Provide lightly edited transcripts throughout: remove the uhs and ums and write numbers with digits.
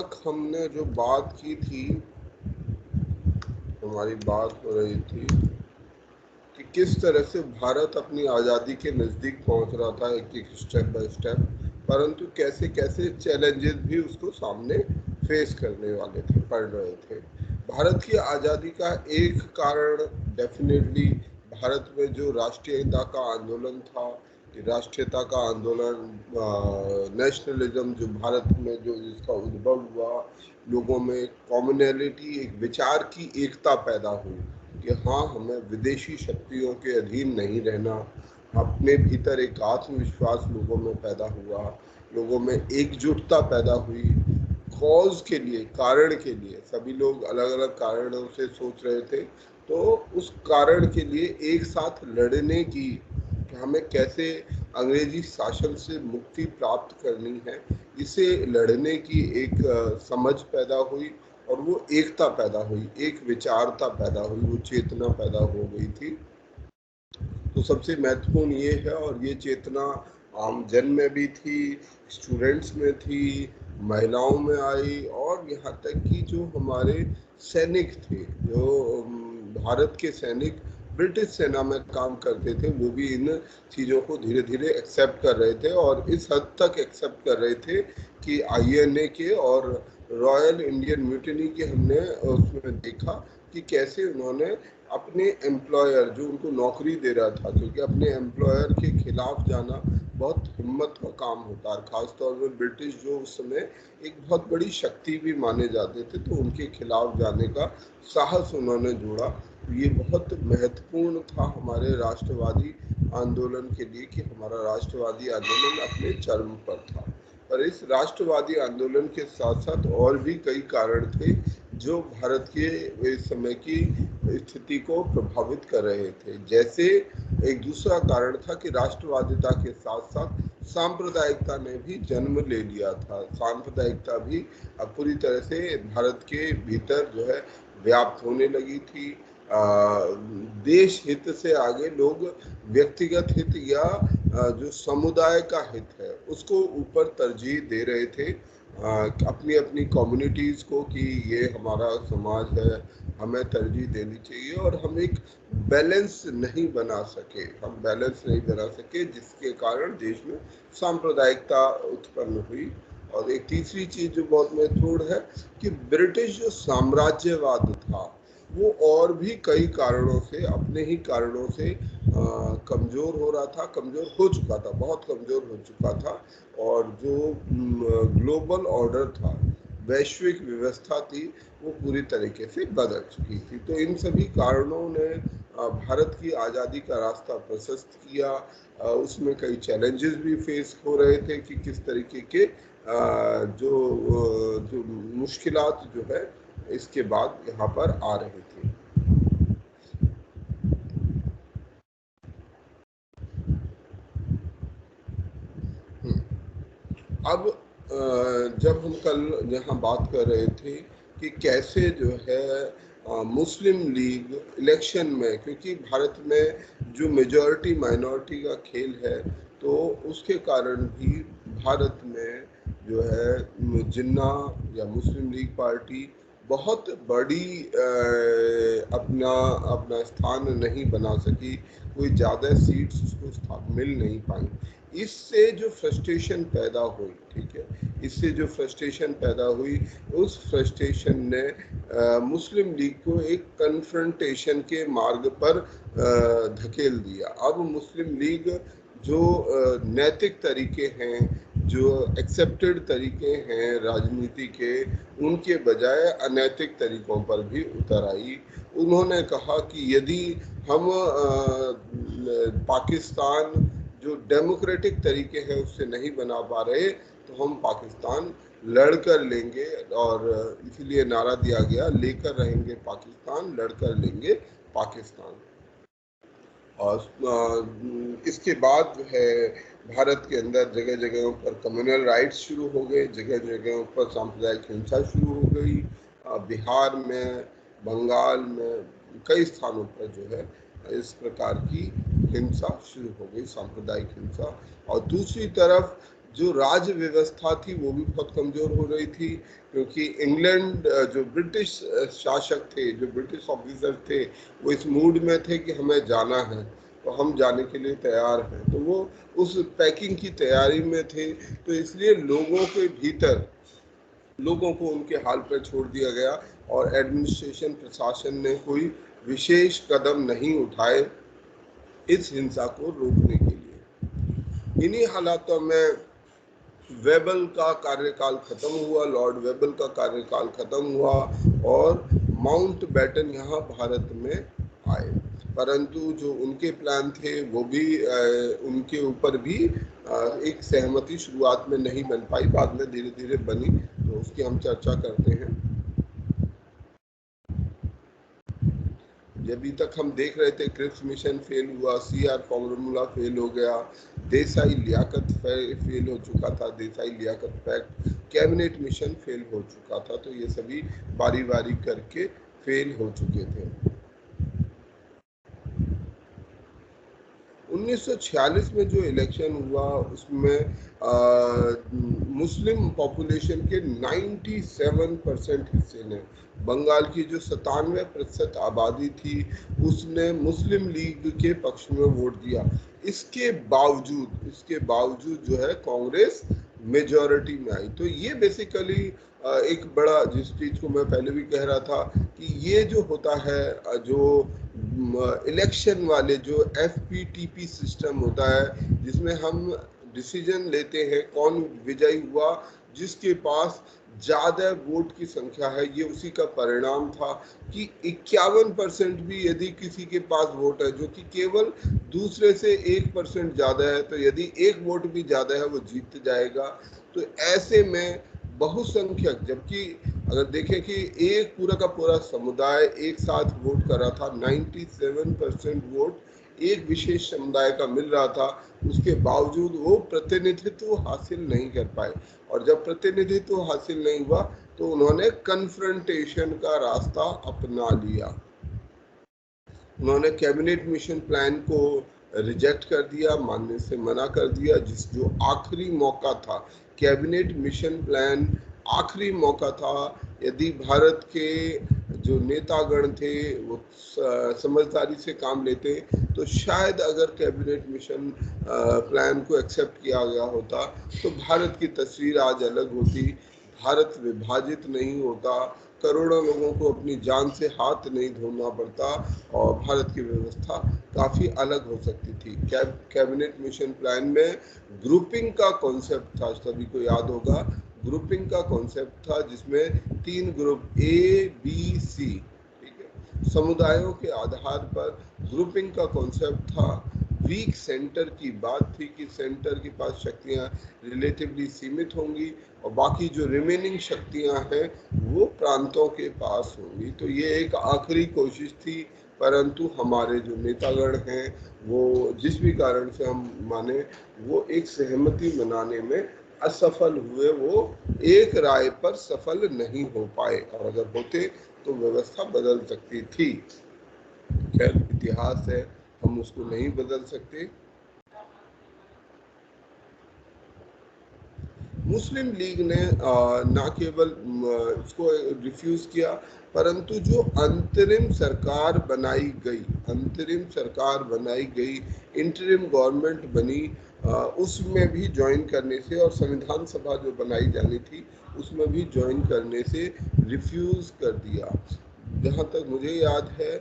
तक हमने जो बात की थी, हमारी बात हो रही थी कि किस तरह से भारत अपनी आज़ादी के नज़दीक पहुंच रहा था, एक एक स्टेप बाय स्टेप, परंतु कैसे कैसे चैलेंजेस भी उसको सामने फेस करने वाले थे, पड़ रहे थे। भारत की आज़ादी का एक कारण डेफिनेटली भारत में जो राष्ट्रीयता का आंदोलन था, राष्ट्रीयता का आंदोलन, नेशनलिज्म जो भारत में जो जिसका उद्भव हुआ, लोगों में कॉमनैलिटी, एक विचार की एकता पैदा हुई कि हाँ, हमें विदेशी शक्तियों के अधीन नहीं रहना। अपने भीतर एक आत्मविश्वास लोगों में पैदा हुआ, लोगों में एकजुटता पैदा हुई, कॉज के लिए, कारण के लिए। सभी लोग अलग अलग कारणों से सोच रहे थे, तो उस कारण के लिए एक साथ लड़ने की, कि हमें कैसे अंग्रेजी शासन से मुक्ति प्राप्त करनी है, इसे लड़ने की एक समझ पैदा हुई, और वो एकता पैदा हुई, एक विचारता पैदा हुई, वो चेतना पैदा हो गई थी। तो सबसे महत्वपूर्ण ये है, और ये चेतना आम जन में भी थी, स्टूडेंट्स में थी, महिलाओं में आई, और यहाँ तक कि जो हमारे सैनिक थे, जो भारत के सैनिक ब्रिटिश सेना में काम करते थे, वो भी इन चीज़ों को धीरे धीरे एक्सेप्ट कर रहे थे, और इस हद तक एक्सेप्ट कर रहे थे कि आईएनए के और रॉयल इंडियन म्यूटिनी के हमने उसमें देखा कि कैसे उन्होंने अपने एम्प्लॉयर, जो उनको नौकरी दे रहा था, क्योंकि अपने एम्प्लॉयर के खिलाफ जाना बहुत हिम्मत का काम होता है, खासतौर में ब्रिटिश जो उस समय एक बहुत बड़ी शक्ति भी माने जाते थे, तो उनके खिलाफ जाने का साहस उन्होंने जोड़ा। ये बहुत महत्वपूर्ण था हमारे राष्ट्रवादी आंदोलन के लिए कि हमारा राष्ट्रवादी आंदोलन अपने चरम पर था। पर इस राष्ट्रवादी आंदोलन के साथ साथ और भी कई कारण थे जो भारत के इस समय की स्थिति को प्रभावित कर रहे थे। जैसे एक दूसरा कारण था कि राष्ट्रवादिता के साथ साथ सांप्रदायिकता ने भी जन्म ले लिया था। सांप्रदायिकता भी अब पूरी तरह से भारत के भीतर जो है व्याप्त होने लगी थी। देश हित से आगे लोग व्यक्तिगत हित या जो समुदाय का हित है उसको ऊपर तरजीह दे रहे थे, अपनी अपनी कम्युनिटीज़ को, कि ये हमारा समाज है, हमें तरजीह देनी चाहिए, और हम एक बैलेंस नहीं बना सके, जिसके कारण देश में सांप्रदायिकता उत्पन्न हुई। और एक तीसरी चीज़ जो बहुत महत्वपूर्ण है कि ब्रिटिश जो साम्राज्यवाद था वो और भी कई कारणों से, अपने ही कारणों से कमज़ोर हो रहा था, कमज़ोर हो चुका था, बहुत कमज़ोर हो चुका था। और जो ग्लोबल ऑर्डर था, वैश्विक व्यवस्था थी, वो पूरी तरीके से बदल चुकी थी। तो इन सभी कारणों ने भारत की आज़ादी का रास्ता प्रशस्त किया। उसमें कई चैलेंजेस भी फेस हो रहे थे कि किस तरीके के जो मुश्किलात जो है इसके बाद यहाँ पर आ रही थी। अब जब हम कल यहाँ बात कर रहे थे कि कैसे जो है मुस्लिम लीग इलेक्शन में, क्योंकि भारत में जो मेजॉरिटी माइनॉरिटी का खेल है, तो उसके कारण भी भारत में जो है जिन्ना या मुस्लिम लीग पार्टी बहुत बड़ी अपना अपना स्थान नहीं बना सकी, कोई ज़्यादा सीट्स उसको मिल नहीं पाई। इससे जो फ्रस्ट्रेशन पैदा हुई, ठीक है, इससे जो फ्रस्ट्रेशन पैदा हुई, उस फ्रस्ट्रेशन ने मुस्लिम लीग को एक कन्फ्रंटेशन के मार्ग पर धकेल दिया। अब मुस्लिम लीग जो नैतिक तरीके हैं, जो एक्सेप्टेड तरीके हैं राजनीति के, उनके बजाय अनैतिक तरीकों पर भी उतर आई। उन्होंने कहा कि यदि हम पाकिस्तान जो डेमोक्रेटिक तरीके हैं उससे नहीं बना पा रहे, तो हम पाकिस्तान लड़ कर लेंगे, और इसीलिए नारा दिया गया, लेकर रहेंगे पाकिस्तान, लड़कर लेंगे पाकिस्तान। और इसके बाद जो है भारत के अंदर जगह जगहों पर कम्युनल राइट्स शुरू हो गए, जगह जगहों पर सांप्रदायिक हिंसा शुरू हो गई। बिहार में, बंगाल में कई स्थानों पर जो है इस प्रकार की हिंसा शुरू हो गई, सांप्रदायिक हिंसा। और दूसरी तरफ जो राज्य व्यवस्था थी वो भी बहुत कमजोर हो रही थी, क्योंकि इंग्लैंड जो ब्रिटिश शासक थे, जो ब्रिटिश ऑफिसर थे, वो इस मूड में थे कि हमें जाना है तो हम जाने के लिए तैयार हैं, तो वो उस पैकिंग की तैयारी में थे। तो इसलिए लोगों के भीतर, लोगों को उनके हाल पर छोड़ दिया गया और एडमिनिस्ट्रेशन, प्रशासन ने कोई विशेष कदम नहीं उठाए इस हिंसा को रोकने के लिए। इन्हीं हालातों में वेबल का कार्यकाल खत्म हुआ, लॉर्ड वेबल का कार्यकाल खत्म हुआ और माउंटबेटन यहाँ भारत में आए। परंतु जो उनके प्लान थे वो भी उनके ऊपर भी एक सहमति शुरुआत में नहीं बन पाई, बाद में धीरे धीरे बनी, तो उसकी हम चर्चा करते हैं। अभी तक हम देख रहे थे क्रिप्स मिशन फेल हुआ, सीआर फॉर्मूला फेल हो गया, देसाई लियाकत फेल हो चुका था, Desai Liaquat pact, cabinet mission fail हो चुका था, तो ये सभी बारी बारी करके फेल हो चुके थे। 1946 में जो इलेक्शन हुआ उसमें मुस्लिम पॉपुलेशन के 97% हिस्से ने, बंगाल की जो 97% आबादी थी उसने मुस्लिम लीग के पक्ष में वोट दिया। इसके बावजूद जो है कांग्रेस मेजॉरिटी में आई। तो ये बेसिकली एक बड़ा, जिस चीज को मैं पहले भी कह रहा था कि ये जो होता है, जो इलेक्शन वाले जो FPTP सिस्टम होता है, जिसमें हम डिसीजन लेते हैं कौन विजयी हुआ, जिसके पास ज्यादा वोट की संख्या है, ये उसी का परिणाम था कि 51% भी यदि किसी के पास वोट है जो कि केवल दूसरे से 1% ज्यादा है, तो यदि एक वोट भी ज्यादा है वो जीत जाएगा। तो ऐसे में बहुसंख्यक, जबकि अगर देखें कि एक पूरा का पूरा समुदाय एक साथ वोट कर रहा था, 97% वोट एक विशेष समुदाय का मिल रहा था, उसके बावजूद वो प्रतिनिधित्व हासिल नहीं कर पाए। और जब प्रतिनिधित्व हासिल नहीं हुआ तो उन्होंने कन्फ्रंटेशन का रास्ता अपना लिया। उन्होंने कैबिनेट मिशन प्लान को रिजेक्ट कर दिया, मानने से मना कर दिया, जो आखिरी मौका था। कैबिनेट मिशन प्लान आखिरी मौका था। यदि भारत के जो नेतागण थे वो समझदारी से काम लेते तो शायद अगर कैबिनेट मिशन प्लान को एक्सेप्ट किया गया होता तो भारत की तस्वीर आज अलग होती, भारत विभाजित नहीं होता, करोड़ों लोगों को अपनी जान से हाथ नहीं धोना पड़ता और भारत की व्यवस्था काफ़ी अलग हो सकती थी। कैबिनेट मिशन प्लान में ग्रुपिंग का कॉन्सेप्ट था, सभी को याद होगा, ग्रुपिंग का कॉन्सेप्ट था, जिसमें 3 ग्रुप ABC, ठीक है, समुदायों के आधार पर ग्रुपिंग का कॉन्सेप्ट था। वीक सेंटर की बात थी कि सेंटर के पास शक्तियां रिलेटिवली सीमित होंगी और बाकी जो रिमेनिंग शक्तियां हैं वो प्रांतों के पास होंगी। तो ये एक आखिरी कोशिश थी, परंतु हमारे जो नेतागण हैं वो जिस भी कारण से हम माने वो एक सहमति बनाने में असफल हुए, वो एक राय पर सफल नहीं हो पाए, और अगर होते तो व्यवस्था बदल सकती थी। खैर इतिहास है, हम उसको नहीं बदल सकते। मुस्लिम लीग ने न केवल इसको रिफ्यूज किया, परंतु जो अंतरिम सरकार बनाई गई, इंटरिम गवर्नमेंट बनी, उसमें भी ज्वाइन करने से, और संविधान सभा जो बनाई जानी थी उसमें भी ज्वाइन करने से रिफ्यूज कर दिया। जहाँ तक मुझे याद है,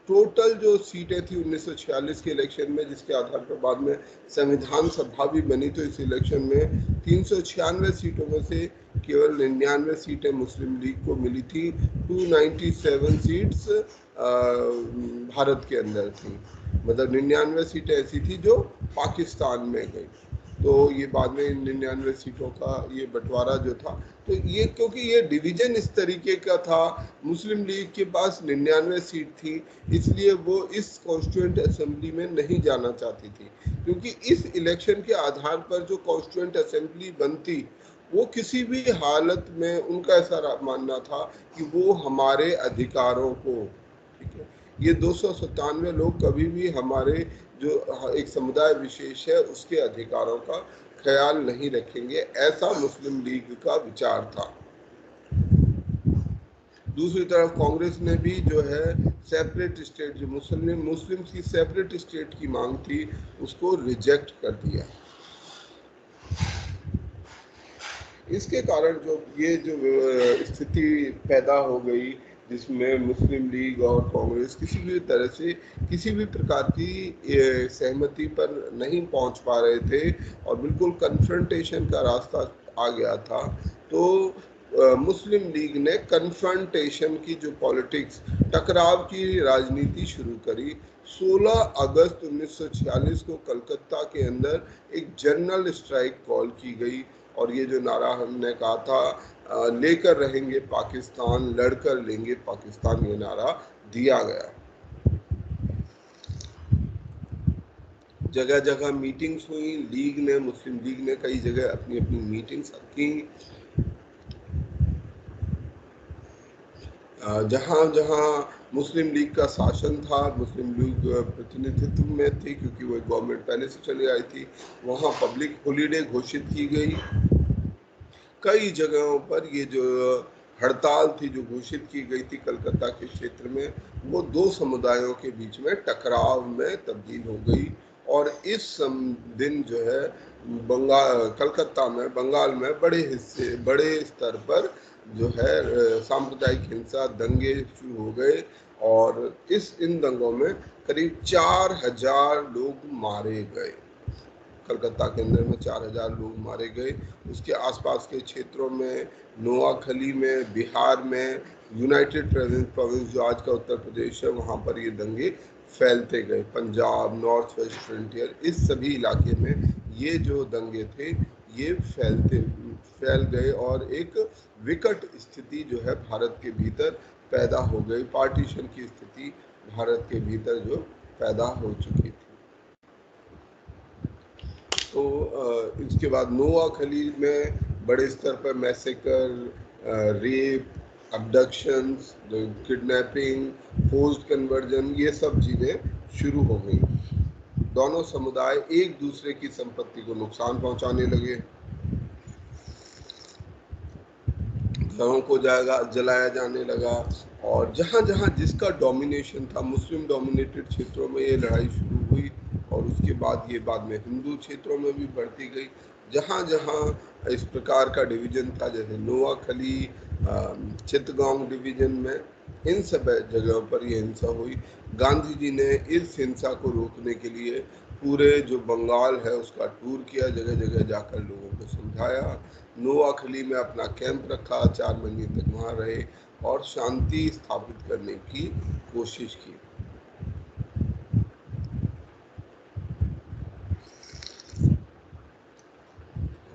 टोटल जो सीटें थी 1946 के इलेक्शन में, जिसके आधार पर बाद में संविधान सभा भी बनी, तो इस इलेक्शन में 396 सीटों में से केवल 99 सीटें मुस्लिम लीग को मिली थी। 297 सीट्स भारत के अंदर थी, मतलब 99 सीटें ऐसी थी जो पाकिस्तान में गई। तो ये बाद में 99 सीटों का ये बंटवारा जो था, तो ये क्योंकि ये डिवीजन इस तरीके का था, मुस्लिम लीग के पास 99 सीट थी, इसलिए वो इस कॉन्स्टिट्यूएंट असेंबली में नहीं जाना चाहती थी, क्योंकि इस इलेक्शन के आधार पर जो कॉन्स्टिट्यूएंट असेंबली बनती वो किसी भी हालत में, उनका ऐसा मानना था कि वो हमारे अधिकारों को, ठीक है, ये 297 लोग कभी भी हमारे जो एक समुदाय विशेष है उसके अधिकारों का ख्याल नहीं रखेंगे, ऐसा मुस्लिम लीग का विचार था। दूसरी तरफ कांग्रेस ने भी जो है सेपरेट स्टेट, जो मुस्लिम की सेपरेट स्टेट की मांग थी, उसको रिजेक्ट कर दिया। इसके कारण जो स्थिति पैदा हो गई, जिसमें मुस्लिम लीग और कांग्रेस किसी भी तरह से किसी भी प्रकार की सहमति पर नहीं पहुंच पा रहे थे और बिल्कुल कन्फ्रंटेशन का रास्ता आ गया था, तो मुस्लिम लीग ने कन्फ्रंटेशन की जो पॉलिटिक्स, टकराव की राजनीति शुरू करी। 16 अगस्त 1946 को कलकत्ता के अंदर एक जनरल स्ट्राइक कॉल की गई और ये जो नारा हमने कहा था, लेकर रहेंगे पाकिस्तान, लड़कर लेंगे पाकिस्तान, ये नारा दिया गया। जगह जगह मीटिंग्स हुई, मुस्लिम लीग ने कई जगह अपनी अपनी मीटिंग्स की। जहाँ जहाँ मुस्लिम लीग का शासन था, मुस्लिम लीग प्रतिनिधित्व में थी क्योंकि वो गवर्नमेंट पहले से चली आई थी, वहाँ पब्लिक हॉलीडे घोषित की गई। कई जगहों पर ये जो हड़ताल थी जो घोषित की गई थी कलकत्ता के क्षेत्र में, वो दो समुदायों के बीच में टकराव में तब्दील हो गई और इस दिन जो है कलकत्ता में, बंगाल में बड़े स्तर पर जो है सांप्रदायिक हिंसा, दंगे शुरू हो गए और इन दंगों में करीब 4000 लोग मारे गए। कलकत्ता के अंदर में 4000 लोग मारे गए। उसके आसपास के क्षेत्रों में, नोआखली में, बिहार में, यूनाइटेड प्रोविंस जो आज का उत्तर प्रदेश है, वहाँ पर ये दंगे फैलते गए। पंजाब, नॉर्थ वेस्ट फ्रंटियर, इस सभी इलाके में ये जो दंगे थे ये फैल गए और एक विकट स्थिति जो है भारत के भीतर पैदा हो गई। पार्टीशन की स्थिति भारत के भीतर जो पैदा हो चुकी थी। तो इसके बाद नोआखली में बड़े स्तर पर massacre, rape, abductions, kidnapping, forced conversion, ये सब चीज़ें शुरू हो गई। दोनों समुदाय एक दूसरे की संपत्ति को नुकसान पहुंचाने लगे, घरों को जलाया जाने लगा और जहाँ जहाँ जिसका डोमिनेशन था, मुस्लिम डोमिनेटेड क्षेत्रों में ये लड़ाई शुरू हुई और उसके बाद ये बाद में हिंदू क्षेत्रों में भी बढ़ती गई। जहाँ जहाँ इस प्रकार का डिवीजन था, जैसे नोआखली, चित्तगांव डिवीजन में, इन सब जगहों पर ये हिंसा हुई। गांधी जी ने इस हिंसा को रोकने के लिए पूरे जो बंगाल है उसका टूर किया, जगह जगह जाकर लोगों को समझाया। नोआखली में अपना कैंप रखा, 4 महीने तक वहाँ रहे और शांति स्थापित करने की कोशिश की।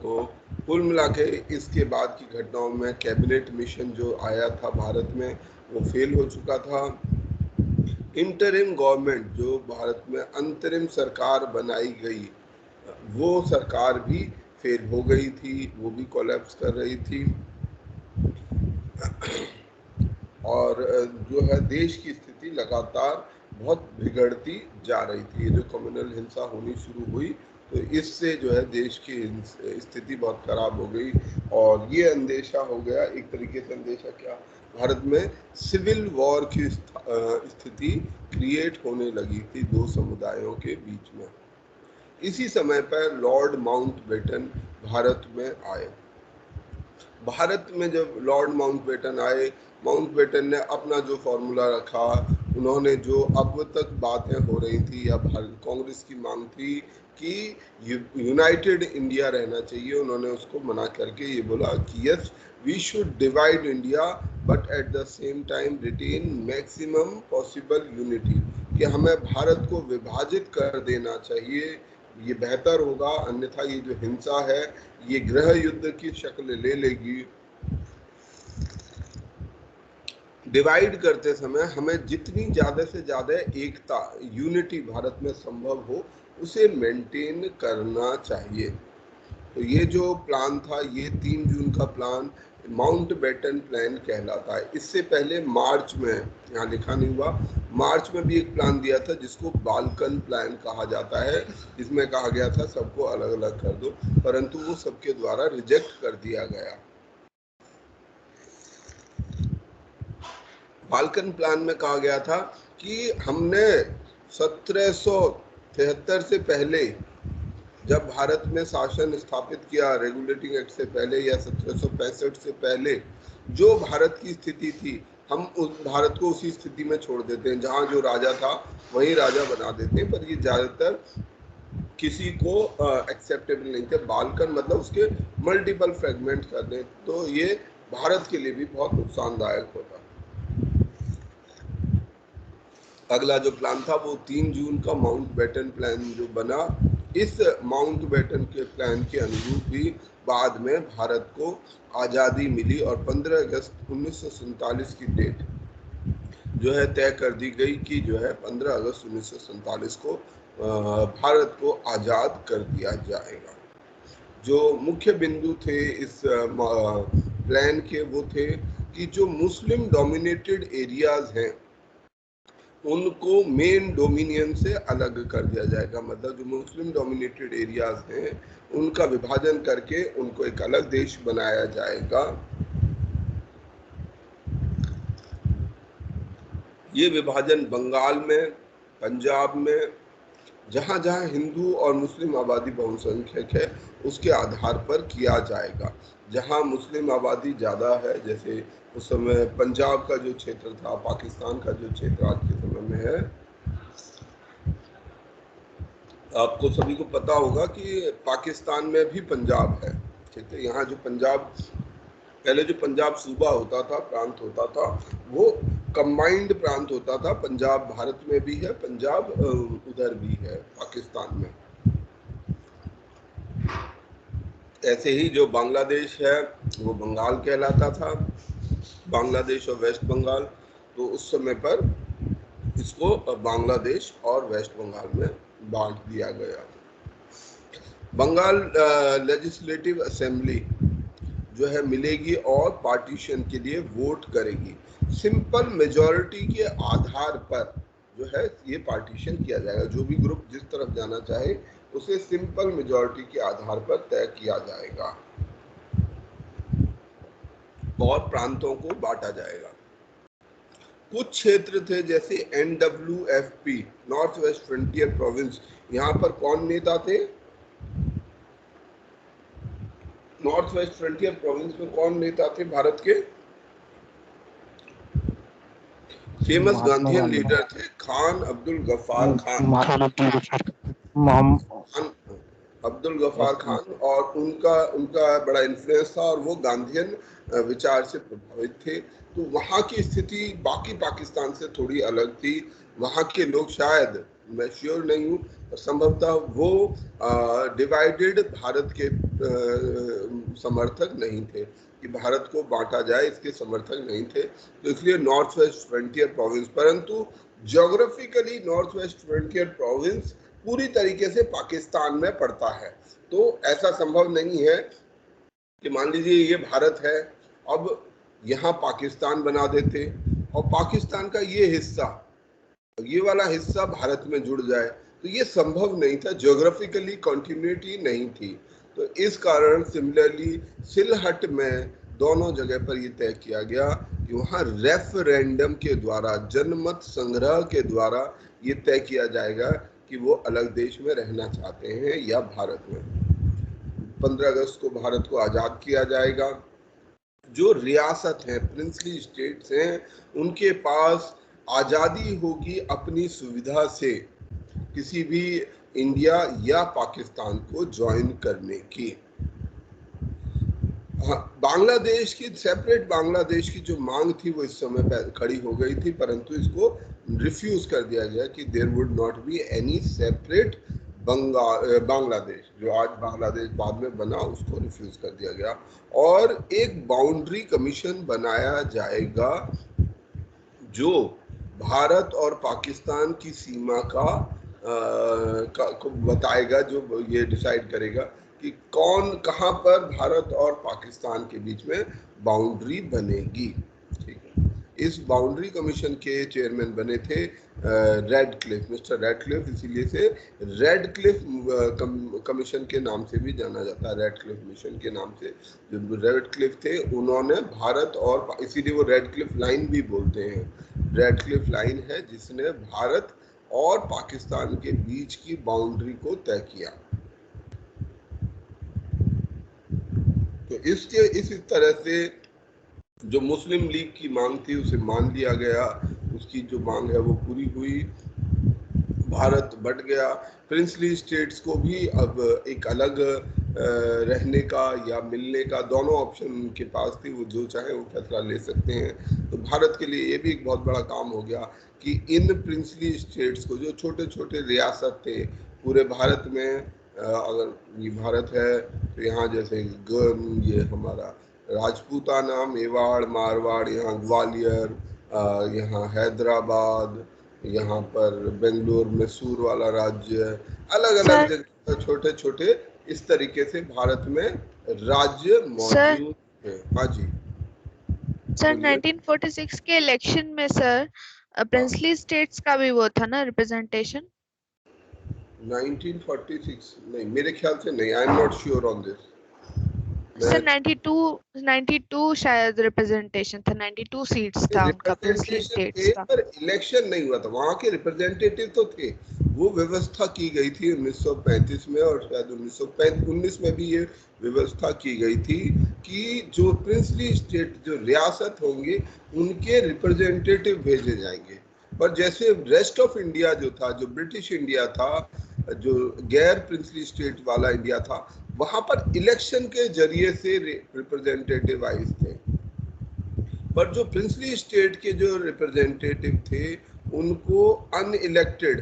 तो कुल मिला के इसके बाद की घटनाओं में कैबिनेट मिशन जो आया था भारत में, वो फेल हो चुका था। इंटरिम गवर्नमेंट जो भारत में अंतरिम सरकार बनाई गई, वो सरकार भी फेल हो गई थी, वो भी कोलैप्स कर रही थी और जो है देश की स्थिति लगातार बहुत बिगड़ती जा रही थी। ये जो कम्युनल हिंसा होनी शुरू हुई, तो इससे जो है देश की स्थिति बहुत खराब हो गई और ये अंदेशा हो गया, एक तरीके से अंदेशा क्या, भारत में सिविल वॉर की स्थिति क्रिएट होने लगी थी दो समुदायों के बीच में। इसी समय पर लॉर्ड माउंटबेटन भारत में आए। भारत में जब लॉर्ड माउंटबेटन आए, माउंटबेटन ने अपना जो फॉर्मूला रखा, उन्होंने जो अब तक बातें हो रही थी या कांग्रेस की मांग थी कि यूनाइटेड इंडिया रहना चाहिए, उन्होंने उसको मना करके ये बोला कि yes, we should divide India but at the same time retain maximum possible unity, कि हमें भारत को विभाजित कर देना चाहिए, ये बेहतर होगा, अन्यथा ये जो हिंसा है ये गृह युद्ध की शक्ल ले लेगी। डिवाइड करते समय हमें जितनी ज़्यादा से ज़्यादा एकता, यूनिटी भारत में संभव हो, उसे मेंटेन करना चाहिए। तो ये जो प्लान था, ये 3 जून का प्लान माउंटबेटन प्लान कहलाता है। इससे पहले मार्च में, यहाँ लिखा नहीं हुआ, मार्च में भी एक प्लान दिया था जिसको बाल्कन प्लान कहा जाता है। इसमें कहा गया था सबको अलग अलग कर दो, परंतु वो सबके द्वारा रिजेक्ट कर दिया गया। बाल्कन प्लान में कहा गया था कि हमने 1773 से पहले जब भारत में शासन स्थापित किया, रेगुलेटिंग एक्ट से पहले या 1765 से पहले जो भारत की स्थिति थी, हम उस भारत को उसी स्थिति में छोड़ देते हैं, जहाँ जो राजा था वही राजा बना देते हैं। पर ये ज्यादातर किसी को एक्सेप्टेबल नहीं थे। बाल्कन मतलब उसके मल्टीपल फ्रेगमेंट कर दें, तो ये भारत के लिए भी बहुत नुकसानदायक होता। अगला जो प्लान था वो 3 जून का माउंटबेटन प्लान जो बना, इस माउंटबेटन के प्लान के अनुरूप भी बाद में भारत को आज़ादी मिली और 15 अगस्त 1947 की डेट जो है तय कर दी गई कि जो है 15 अगस्त 1947 को भारत को आज़ाद कर दिया जाएगा। जो मुख्य बिंदु थे इस प्लान के वो थे कि जो मुस्लिम डोमिनेटेड एरियाज हैं उनको मेन डोमिनियन से अलग कर दिया जाएगा। मतलब जो मुस्लिम डोमिनेटेड एरियाज हैं उनका विभाजन करके उनको एक अलग देश बनाया जाएगा। ये विभाजन बंगाल में, पंजाब में, जहाँ जहाँ हिंदू और मुस्लिम आबादी बहुसंख्यक है उसके आधार पर किया जाएगा। जहाँ मुस्लिम आबादी ज़्यादा है, जैसे उस समय पंजाब का जो क्षेत्र था, पाकिस्तान का जो क्षेत्र आज के समय में है, आपको सभी को पता होगा कि पाकिस्तान में भी पंजाब है, ठीक है। यहाँ जो पंजाब, पहले जो पंजाब सूबा होता था, प्रांत होता था, वो कंबाइंड प्रांत होता था। पंजाब भारत में भी है, पंजाब उधर भी है पाकिस्तान में। ऐसे ही जो बांग्लादेश है वो बंगाल कहलाता था, बांग्लादेश और वेस्ट बंगाल। तो उस समय पर इसको बांग्लादेश और वेस्ट बंगाल में बांट दिया गया। बंगाल लेजिस्लेटिव असेंबली जो है मिलेगी और पार्टीशन के लिए वोट करेगी। सिंपल मेजॉरिटी के आधार पर जो है ये पार्टीशन किया जाएगा। जो भी ग्रुप जिस तरफ जाना चाहे उसे सिंपल मेजॉरिटी के आधार पर तय किया जाएगा और प्रांतों को बांटा जाएगा। कुछ क्षेत्र थे जैसे NWFP, north west frontier province. यहाँ पर कौन नेता थे? नॉर्थ वेस्ट फ्रंटियर प्रोविंस में कौन नेता थे भारत के? फेमस गांधीयन लीडर थे खान अब्दुल गफ्फार खान, अब्दुल गफ्फार खान। और उनका बड़ा इन्फ्लुएंस था और वो गांधीयन विचार से प्रभावित थे। तो वहाँ की स्थिति बाकी पाकिस्तान से थोड़ी अलग थी। वहाँ के लोग, शायद मैं श्योर नहीं हूँ, संभवतः वो डिवाइडेड भारत के समर्थक नहीं थे कि भारत को बांटा जाए, इसके समर्थक नहीं थे। तो इसलिए नॉर्थ वेस्ट फ्रंटियर प्रोविंस, परंतु geographically north west frontier province पूरी तरीके से पाकिस्तान में पड़ता है। तो ऐसा संभव नहीं है कि मान लीजिए ये भारत है, अब यहाँ पाकिस्तान बना देते और पाकिस्तान का ये हिस्सा, ये वाला हिस्सा भारत में जुड़ जाए, तो ये संभव नहीं था। ज्योग्राफिकली कंटिन्यूटी नहीं थी। तो इस कारण सिमिलरली सिलहट में दोनों जगह पर ये तय किया गया कि वहाँ रेफरेंडम के द्वारा, जनमत संग्रह के द्वारा ये तय किया जाएगा कि वो अलग देश में रहना चाहते हैं या भारत में। 15 अगस्त को भारत को आज़ाद किया जाएगा। जो रियासत हैं, प्रिंसली स्टेट्स हैं, उनके पास आज़ादी होगी अपनी सुविधा से किसी भी इंडिया या पाकिस्तान को ज्वाइन करने की। हाँ, बांग्लादेश की, सेपरेट बांग्लादेश की जो मांग थी वो इस समय खड़ी हो गई थी, परंतु इसको रिफ्यूज कर दिया गया कि there would not be any separate Bangladesh. जो आज बांग्लादेश बाद में बना उसको रिफ्यूज कर दिया गया और एक बाउंड्री कमीशन बनाया जाएगा जो भारत और पाकिस्तान की सीमा को बताएगा, जो ये डिसाइड करेगा कि कौन कहां पर भारत और पाकिस्तान के बीच में बाउंड्री बनेगी। ठीक है, इस बाउंड्री कमीशन के चेयरमैन बने थे red Cliff, mister red Cliff, इसीलिए से रेड क्लिफ कमीशन के नाम से भी जाना जाता है, रेड क्लिफ मिशन के नाम से। जो रेड क्लिफ थे उन्होंने भारत और, इसीलिए वो रेड क्लिफ लाइन भी बोलते हैं, रेड क्लिफ लाइन है जिसने भारत और पाकिस्तान के बीच की बाउंड्री को तय किया। तो इस तरह से जो मुस्लिम लीग की मांग थी उसे मान लिया गया, उसकी जो मांग है वो पूरी हुई, भारत बट गया। प्रिंसली स्टेट्स को भी अब एक अलग रहने का या मिलने का दोनों ऑप्शन उनके पास थी, वो जो चाहे वो फैसला ले सकते हैं। तो भारत के लिए ये भी एक बहुत बड़ा काम हो गया कि इन प्रिंसली स्टेट्स को, जो छोटे छोटे रियासत थे पूरे भारत में, अगर ये भारत है तो यहाँ जैसे ये हमारा राजपूताना, मेवाड़, मारवाड़, यहाँ ग्वालियर, यहाँ हैदराबाद, यहाँ पर बेंगलोर, मैसूर वाला राज्य, अलग अलग जगह छोटे छोटे इस तरीके से भारत में राज्य मौजूद है। हाँ जी सर 1946 के इलेक्शन में सर प्रिंसली स्टेट्स का भी वो था ना रिप्रेजेंटेशन? 1946 नहीं, मेरे ख्याल से नहीं, I am not sure on this. Sir 92 शायद रिप्रेजेंटेशन था, 92 सीट्स था उनका प्रिंसली स्टेट्स का। पर इलेक्शन नहीं हुआ था, वहां के रिप्रेजेंटेटिव तो थे। वो व्यवस्था की गई थी 1935 में, और शायद 1919 में भी ये व्यवस्था की गई थी कि जो प्रिंसली स्टेट, जो रियासत होंगे, उनके रिप्रेजेंटेटिव भेजे जाएंगे। पर जैसे रेस्ट ऑफ इंडिया जो था, जो ब्रिटिश इंडिया था, जो गैर प्रिंसली स्टेट वाला इंडिया था, वहां पर इलेक्शन के जरिए से रिप्रेजेंटेटिव आए थे। पर जो प्रिंसली स्टेट के जो रिप्रेजेंटेटिव थे उनको अनइलेक्टेड,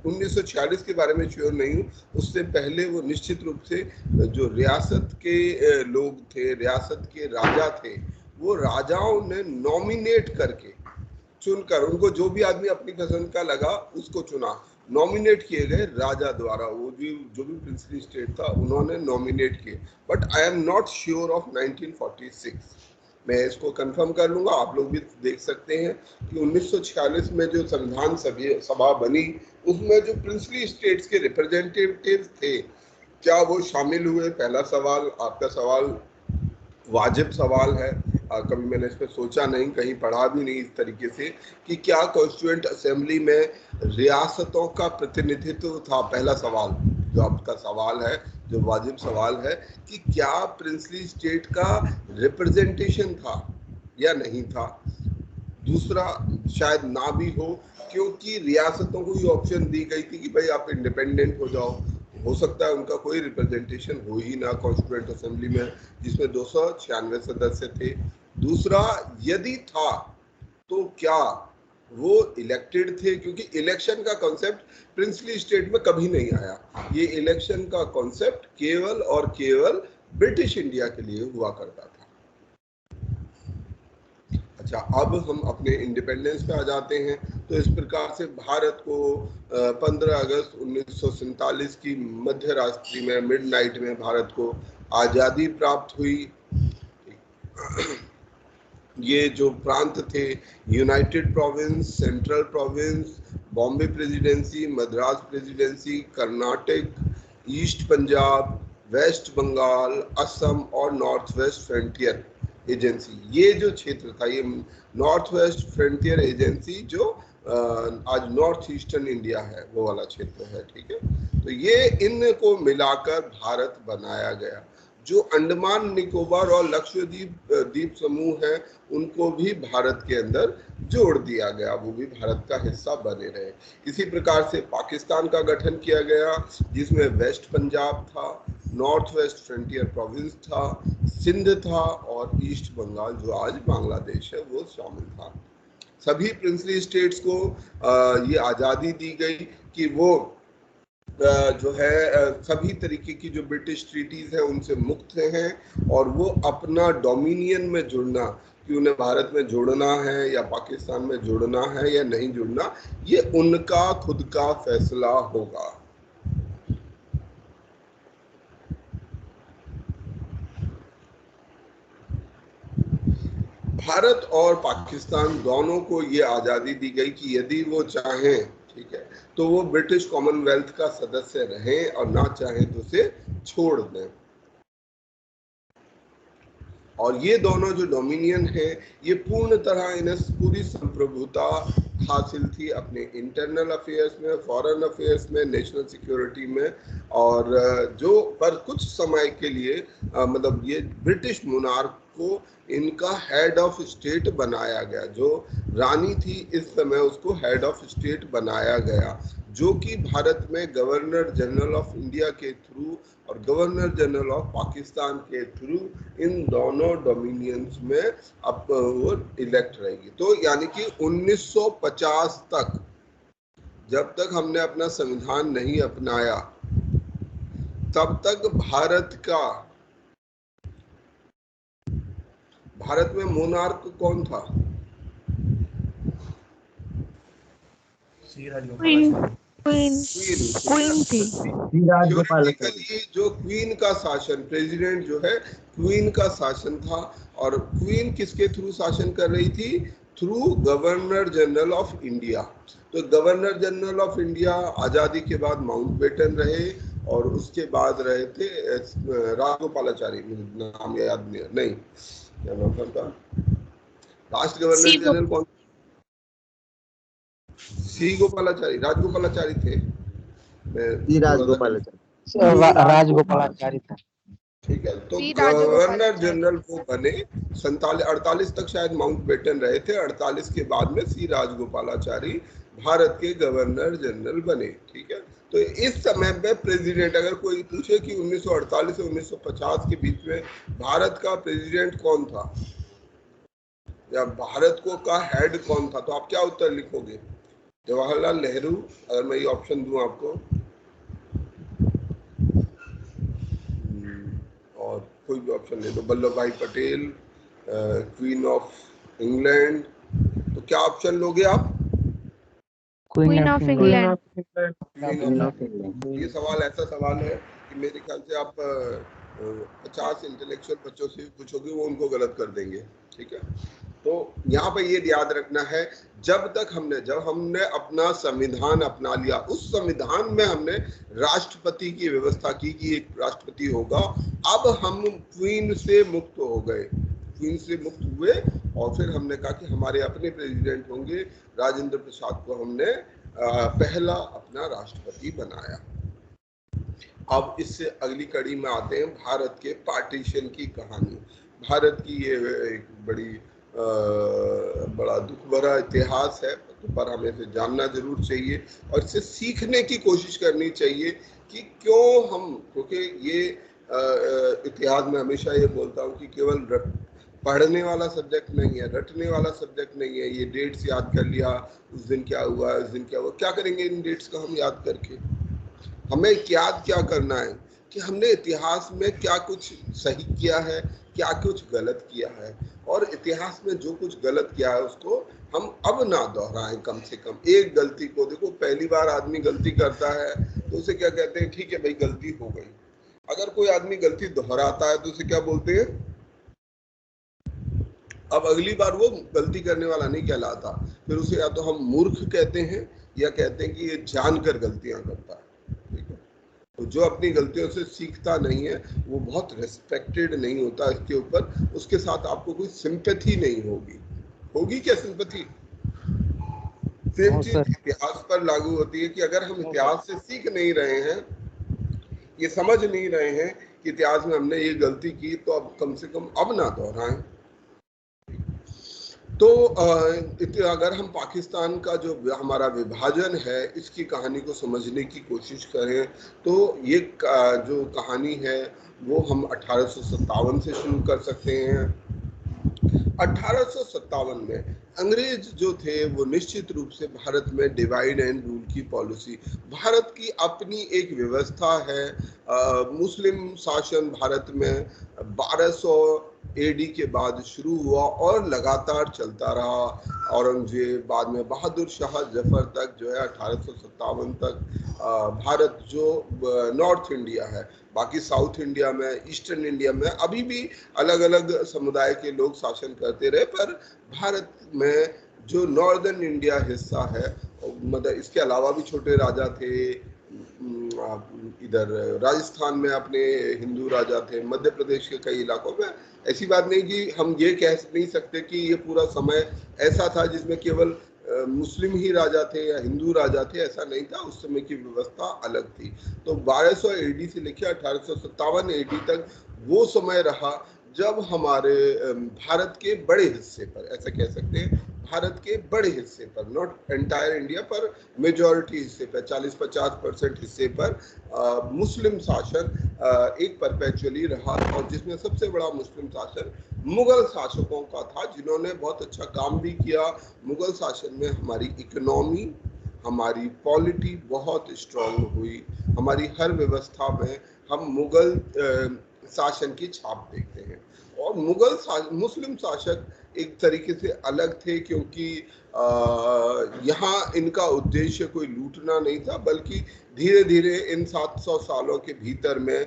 1946 के बारे में श्योर नहीं हूँ, उससे पहले वो निश्चित रूप से जो रियासत के लोग थे, रियासत के राजा थे, वो राजाओं ने नॉमिनेट करके, चुनकर, उनको जो भी आदमी अपनी पसंद का लगा उसको चुना, नॉमिनेट किए गए राजा द्वारा। वो जो भी प्रिंसली स्टेट था उन्होंने नॉमिनेट किए। But I am not sure of 1946, मैं इसको कंफर्म कर लूंगा, आप लोग भी देख सकते हैं कि 1946 में जो संविधान सभा बनी, उसमें जो प्रिंसली स्टेट्स के रिप्रेजेंटेटिव थे, क्या वो शामिल हुए? पहला सवाल, आपका सवाल वाजिब सवाल है। कभी मैंने इस पर सोचा नहीं, कहीं पढ़ा भी नहीं इस तरीके से कि क्या कॉन्स्टिट्यूएंट असेंबली में रियासतों का प्रतिनिधित्व था। पहला सवाल जो आपका सवाल है, जो वाजिब सवाल है, कि क्या प्रिंसली स्टेट का रिप्रेजेंटेशन था या नहीं था। दूसरा, शायद ना भी हो, क्योंकि रियासतों को ये ऑप्शन दी गई थी कि भाई आप इंडिपेंडेंट हो जाओ, हो सकता है उनका कोई रिप्रेजेंटेशन हो ही ना कॉन्स्टिट्यूएंट असेंबली में, जिसमें 296 सदस्य थे। दूसरा, यदि था तो क्या वो इलेक्टेड थे, क्योंकि इलेक्शन का कॉन्सेप्ट प्रिंसली स्टेट में कभी नहीं आया। ये इलेक्शन का कॉन्सेप्ट केवल और केवल ब्रिटिश इंडिया के लिए हुआ करता था। अच्छा, अब हम अपने इंडिपेंडेंस पे आ जाते हैं। तो इस प्रकार से भारत को 15 अगस्त 1947 की मध्य रात्रि में, मिडनाइट में, भारत को आज़ादी प्राप्त हुई। ये जो प्रांत थे, United Province, Central Province, Bombay Presidency, Madras Presidency, Karnataka, East Punjab, West Bengal, Assam और नॉर्थ वेस्ट फ्रंटियर एजेंसी, ये जो क्षेत्र था, ये नॉर्थ वेस्ट फ्रंटियर एजेंसी जो आज नॉर्थ ईस्टर्न इंडिया है, वो वाला क्षेत्र है। ठीक है, तो ये इनको मिलाकर भारत बनाया गया। जो अंडमान निकोबार और लक्षद्वीप द्वीप समूह है, उनको भी भारत के अंदर जोड़ दिया गया, वो भी भारत का हिस्सा बने रहे। इसी प्रकार से पाकिस्तान का गठन किया गया, जिसमें वेस्ट पंजाब था, नॉर्थ वेस्ट फ्रंटियर प्रोविंस था, सिंध था, और ईस्ट बंगाल जो आज बांग्लादेश है वो शामिल था। सभी प्रिंसली स्टेट्स को ये आज़ादी दी गई कि वो जो है सभी तरीके की जो ब्रिटिश ट्रीटीज है उनसे मुक्त हैं, और वो अपना डोमिनियन में जुड़ना, कि उन्हें भारत में जुड़ना है या पाकिस्तान में जुड़ना है या नहीं जुड़ना, ये उनका खुद का फैसला होगा। भारत और पाकिस्तान दोनों को ये आज़ादी दी गई कि यदि वो चाहें, ठीक है, तो वो ब्रिटिश कॉमनवेल्थ का सदस्य रहें और ना चाहें तो उसे छोड़ दें। और ये दोनों जो डोमिनियन है, ये पूर्ण तरह इन्हें पूरी संप्रभुता हासिल थी अपने इंटरनल अफेयर्स में, फॉरेन अफेयर्स में, नेशनल सिक्योरिटी में। और जो पर कुछ समय के लिए मतलब ये ब्रिटिश मोनार्क को इनका हेड ऑफ स्टेट बनाया गया। जो रानी थी इस समय उसको हेड ऑफ स्टेट बनाया गया, जो कि भारत में गवर्नर जनरल ऑफ इंडिया के थ्रू और गवर्नर जनरल ऑफ पाकिस्तान के थ्रू इन दोनों डोमिनियंस में अब वो इलेक्ट रहेगी। तो यानी कि 1950 तक, जब तक हमने अपना संविधान नहीं अपनाया, तब तक भारत में मोनार्क कौन था? क्वीन थी। थ्योरेटिकली जो क्वीन का शासन, प्रेसिडेंट जो है क्वीन का शासन था। और क्वीन किसके थ्रू शासन कर रही थी? Through governor general of India. तो गवर्नर जनरल ऑफ इंडिया आजादी के बाद माउंटबेटन रहे, और उसके बाद रहे थे राजगोपालाचारी, मुझे नाम याद नहीं, क्या नाम था उनका? लास्ट गवर्नर जनरल कौन? सी गोपालाचारी, राजगोपालाचारी थे। राजगोपालाचारी था। ठीक है, तो गवर्नर जनरल वो बने 48 तक शायद माउंटबेटन रहे थे। 48 के बाद में सी राजगोपालाचारी भारत के गवर्नर जनरल बने। ठीक है, तो इस समय पे प्रेसिडेंट, अगर कोई पूछे कि 1948 से 1950 के बीच में भारत का प्रेसिडेंट कौन था या भारत को का हेड कौन था, तो आप क्या उत्तर लिखोगे? जवाहरलाल नेहरू, अगर मैं ये ऑप्शन दूं आपको, और कोई भी ऑप्शन ले दो, वल्लभ भाई पटेल, क्वीन ऑफ इंग्लैंड, तो क्या ऑप्शन लोगे आप? Queen of England. ये सवाल ऐसा सवाल है कि मेरे ख्याल से आप 50 इंटेलेक्चुअल बच्चों से पूछोगे, वो उनको गलत कर देंगे। ठीक है, तो यहाँ पे ये याद रखना है, जब हमने अपना संविधान अपना लिया, उस संविधान में हमने राष्ट्रपति की व्यवस्था की कि एक राष्ट्रपति होगा। अब हम क्वीन से मुक्त हो गए, क्वीन से मुक्त हुए, और फिर हमने कहा कि हमारे अपने प्रेसिडेंट होंगे। राजेंद्र प्रसाद को हमने पहला अपना राष्ट्रपति बनाया। अब इससे अगली कड़ी में आते हैं भारत के पार्टीशन की कहानी। भारत की ये एक बड़ा दुख भरा इतिहास है, पर हमें इसे जानना जरूर चाहिए और इससे सीखने की कोशिश करनी चाहिए कि क्यों हम, क्योंकि ये इतिहास में हमेशा ये बोलता हूँ कि केवल पढ़ने वाला सब्जेक्ट नहीं है, रटने वाला सब्जेक्ट नहीं है। ये डेट्स याद कर लिया, उस दिन क्या हुआ, उस दिन क्या हुआ, क्या करेंगे इन डेट्स का हम याद करके? हमें याद क्या करना है कि हमने इतिहास में क्या कुछ सही किया है, क्या कुछ गलत किया है, और इतिहास में जो कुछ गलत किया है उसको हम अब ना दोहराएं। कम से कम एक गलती को, देखो पहली बार आदमी गलती करता है तो उसे क्या कहते हैं? ठीक है भाई, गलती हो गई। अगर कोई आदमी गलती दोहराता है तो उसे क्या बोलते हैं? अब अगली बार वो गलती करने वाला नहीं कहलाता, फिर उसे या तो हम मूर्ख कहते हैं या कहते हैं कि ये जानकर गलतियां करता है। ठीक है, तो जो अपनी गलतियों से सीखता नहीं है वो बहुत रिस्पेक्टेड नहीं होता इसके ऊपर, उसके साथ आपको कोई सिंपैथी नहीं होगी क्या सिंपैथी? सेम चीज इतिहास पर लागू होती है कि अगर हम इतिहास से सीख नहीं रहे हैं, ये समझ नहीं रहे हैं कि इतिहास में हमने ये गलती की, तो अब कम से कम अब ना दोहराएं। तो अगर हम पाकिस्तान का जो हमारा विभाजन है, इसकी कहानी को समझने की कोशिश करें, तो ये जो कहानी है वो हम 1857 से शुरू कर सकते हैं। 1857 में अंग्रेज जो थे वो निश्चित रूप से भारत में डिवाइड एंड रूल की पॉलिसी, भारत की अपनी एक व्यवस्था है। मुस्लिम शासन भारत में 1200 एडी के बाद शुरू हुआ और लगातार चलता रहा। औरंगजेब, बाद में बहादुर शाह जफर तक जो है 1857 तक भारत जो नॉर्थ इंडिया है, बाकी साउथ इंडिया में, ईस्टर्न इंडिया में अभी भी अलग अलग समुदाय के लोग शासन करते रहे, पर भारत में जो नॉर्दर्न इंडिया हिस्सा है, मतलब इसके अलावा भी छोटे राजा थे, इधर राजस्थान में अपने हिंदू राजा थे, मध्य प्रदेश के कई इलाकों में। ऐसी बात नहीं कि हम ये कह नहीं सकते कि ये पूरा समय ऐसा था जिसमें केवल मुस्लिम ही राजा थे या हिंदू राजा थे, ऐसा नहीं था। उस समय की व्यवस्था अलग थी। तो 1200 एडी से लेकर 1857 एडी तक वो समय रहा जब हमारे भारत के बड़े हिस्से पर, ऐसा कह सकते हैं, भारत के बड़े हिस्से पर, नॉट एंटायर इंडिया पर, मेजॉरिटी हिस्से पर, 40-50% हिस्से पर मुस्लिम शासन एक परपेचुअली रहा, और जिसमें सबसे बड़ा मुस्लिम शासन मुगल शासकों का था, जिन्होंने बहुत अच्छा काम भी किया। मुगल शासन में हमारी इकोनॉमी, हमारी पॉलिटी बहुत स्ट्रांग हुई। हमारी हर व्यवस्था में हम मुगल शासन की छाप देखते हैं। और मुस्लिम शासक एक तरीके से अलग थे, क्योंकि यहाँ इनका उद्देश्य कोई लूटना नहीं था, बल्कि धीरे धीरे इन 700 सालों के भीतर में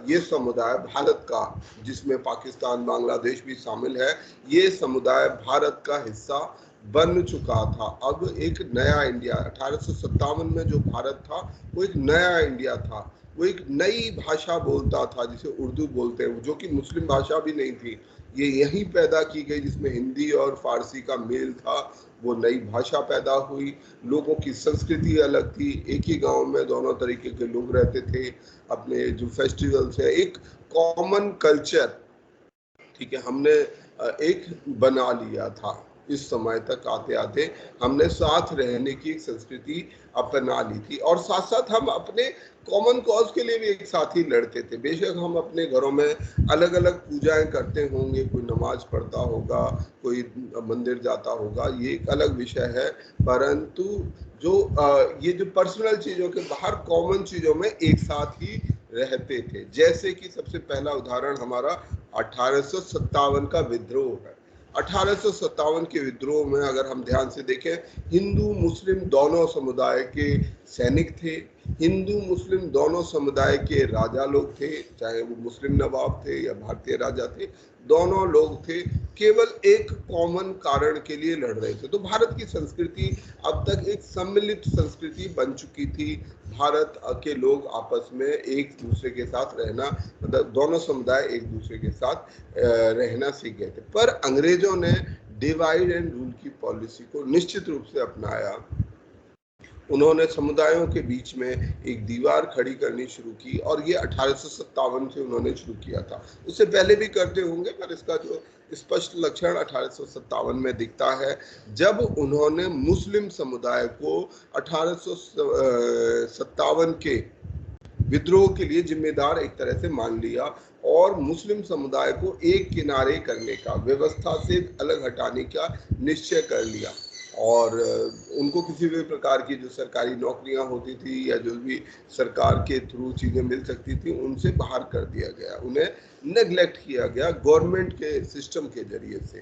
ये समुदाय भारत का, जिसमें पाकिस्तान, बांग्लादेश भी शामिल है, ये समुदाय भारत का हिस्सा बन चुका था। अब एक नया इंडिया, 1857 में जो भारत था वो एक नया इंडिया था। वो एक नई भाषा बोलता था जिसे उर्दू बोलते हैं, जो कि मुस्लिम भाषा भी नहीं थी, ये यहीं पैदा की गई, जिसमें हिंदी और फारसी का मेल था। वो नई भाषा पैदा हुई, लोगों की संस्कृति अलग थी, एक ही गांव में दोनों तरीके के लोग रहते थे, अपने जो फेस्टिवल्स है, एक कॉमन कल्चर, ठीक है, हमने एक बना लिया था। इस समय तक आते आते हमने साथ रहने की एक संस्कृति अपना ली थी, और साथ साथ हम अपने कॉमन कॉज के लिए भी एक साथ ही लड़ते थे। बेशक हम अपने घरों में अलग अलग पूजाएं करते होंगे, कोई नमाज पढ़ता होगा, कोई मंदिर जाता होगा, ये एक अलग विषय है, परंतु जो ये जो पर्सनल चीजों के बाहर कॉमन चीजों में एक साथ ही रहते थे। जैसे कि सबसे पहला उदाहरण हमारा 1857 का विद्रोह है। 1857 के विद्रोह में अगर हम ध्यान से देखें, हिंदू मुस्लिम दोनों समुदाय के सैनिक थे, हिंदू मुस्लिम दोनों समुदाय के राजा लोग थे, चाहे वो मुस्लिम नवाब थे या भारतीय राजा थे, दोनों लोग थे, केवल एक कॉमन कारण के लिए लड़ रहे थे। तो भारत की संस्कृति अब तक एक सम्मिलित संस्कृति बन चुकी थी। भारत के लोग आपस में एक दूसरे के साथ रहना, मतलब दोनों समुदाय एक दूसरे के साथ रहना सीख गए थे। पर अंग्रेजों ने डिवाइड एंड रूल की पॉलिसी को निश्चित रूप से अपनाया। उन्होंने समुदायों के बीच में एक दीवार खड़ी करनी शुरू की, और ये 1857 से उन्होंने शुरू किया था। उससे पहले भी करते होंगे, पर इसका जो स्पष्ट लक्षण 1857 में दिखता है, जब उन्होंने मुस्लिम समुदाय को 1857 के विद्रोह के लिए जिम्मेदार एक तरह से मान लिया, और मुस्लिम समुदाय को एक किनारे करने का, व्यवस्था से अलग हटाने का निश्चय कर लिया, और उनको किसी भी प्रकार की जो सरकारी नौकरियां होती थी या जो भी सरकार के थ्रू चीजें मिल सकती थी, उनसे बाहर कर दिया गया, उन्हें नेग्लेक्ट किया गया गवर्नमेंट के सिस्टम के जरिए से।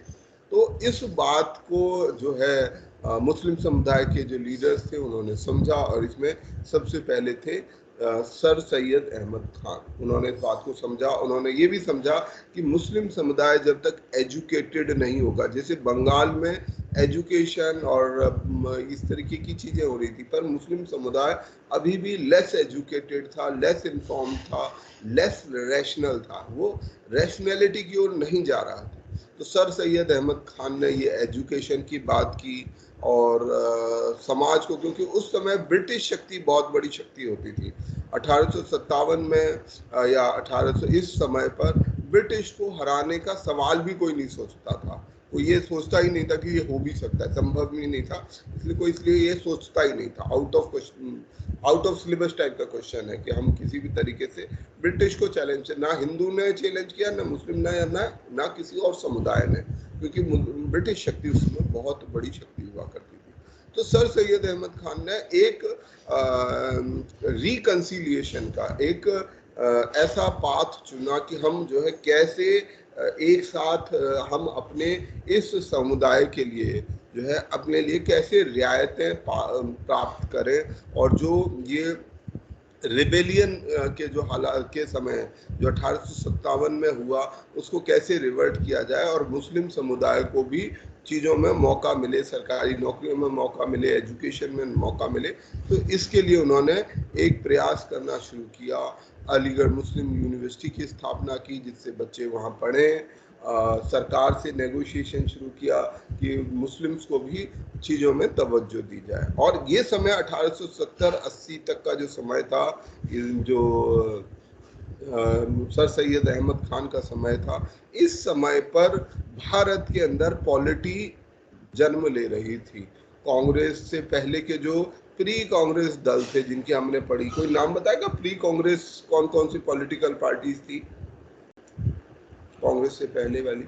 तो इस बात को जो है मुस्लिम समुदाय के जो लीडर्स थे उन्होंने समझा, और इसमें सबसे पहले थे सर सैयद अहमद खान। उन्होंने इस बात को समझा। उन्होंने ये भी समझा कि मुस्लिम समुदाय जब तक एजुकेटेड नहीं होगा, जैसे बंगाल में एजुकेशन और इस तरीके की चीजें हो रही थी, पर मुस्लिम समुदाय अभी भी लेस एजुकेटेड था, लेस इन्फॉर्म था, लेस रैशनल था, वो रैशनैलिटी की ओर नहीं जा रहा था। तो सर सैयद अहमद खान ने ये एजुकेशन की बात की, और समाज को, क्योंकि उस समय ब्रिटिश शक्ति बहुत बड़ी शक्ति होती थी 1857 में या 1800, इस समय पर ब्रिटिश को हराने का सवाल भी कोई नहीं सोचता था। कोई ये सोचता ही नहीं था कि ये हो भी सकता है, संभव ही नहीं था, इसलिए ये सोचता ही नहीं था। आउट ऑफ सिलेबस टाइप का क्वेश्चन है कि हम किसी भी तरीके से ब्रिटिश को चैलेंज, ना हिंदू ने चैलेंज किया, ना मुस्लिम ने, ना किसी और समुदाय ने, क्योंकि ब्रिटिश शक्ति उस समय बहुत बड़ी शक्ति हुआ करती थी। तो सर सैयद अहमद खान ने एक रिकंसिलिएशन का एक ऐसा पाथ चुना कि हम जो है कैसे एक साथ हम अपने इस समुदाय के लिए जो है अपने लिए कैसे रियायतें प्राप्त करें, और जो ये रिबेलियन के जो हालात के समय जो 1857 में हुआ उसको कैसे रिवर्ट किया जाए और मुस्लिम समुदाय को भी चीज़ों में मौका मिले, सरकारी नौकरियों में मौका मिले, एजुकेशन में मौका मिले। तो इसके लिए उन्होंने एक प्रयास करना शुरू किया। अलीगढ़ मुस्लिम यूनिवर्सिटी की स्थापना की जिससे बच्चे वहाँ पढ़ें। सरकार से नेगोशिएशन शुरू किया कि मुस्लिम्स को भी चीज़ों में तवज्जो दी जाए। और ये समय 1870-80 तक का जो समय था, जो सर सैयद अहमद खान का समय था, इस समय पर भारत के अंदर पॉलिटी जन्म ले रही थी। कांग्रेस से पहले के जो प्री कांग्रेस दल थे जिनकी हमने पढ़ी, कोई नाम बताएगा प्री कांग्रेस कौन कौन सी पॉलिटिकल पार्टीज थी कांग्रेस से पहले वाली?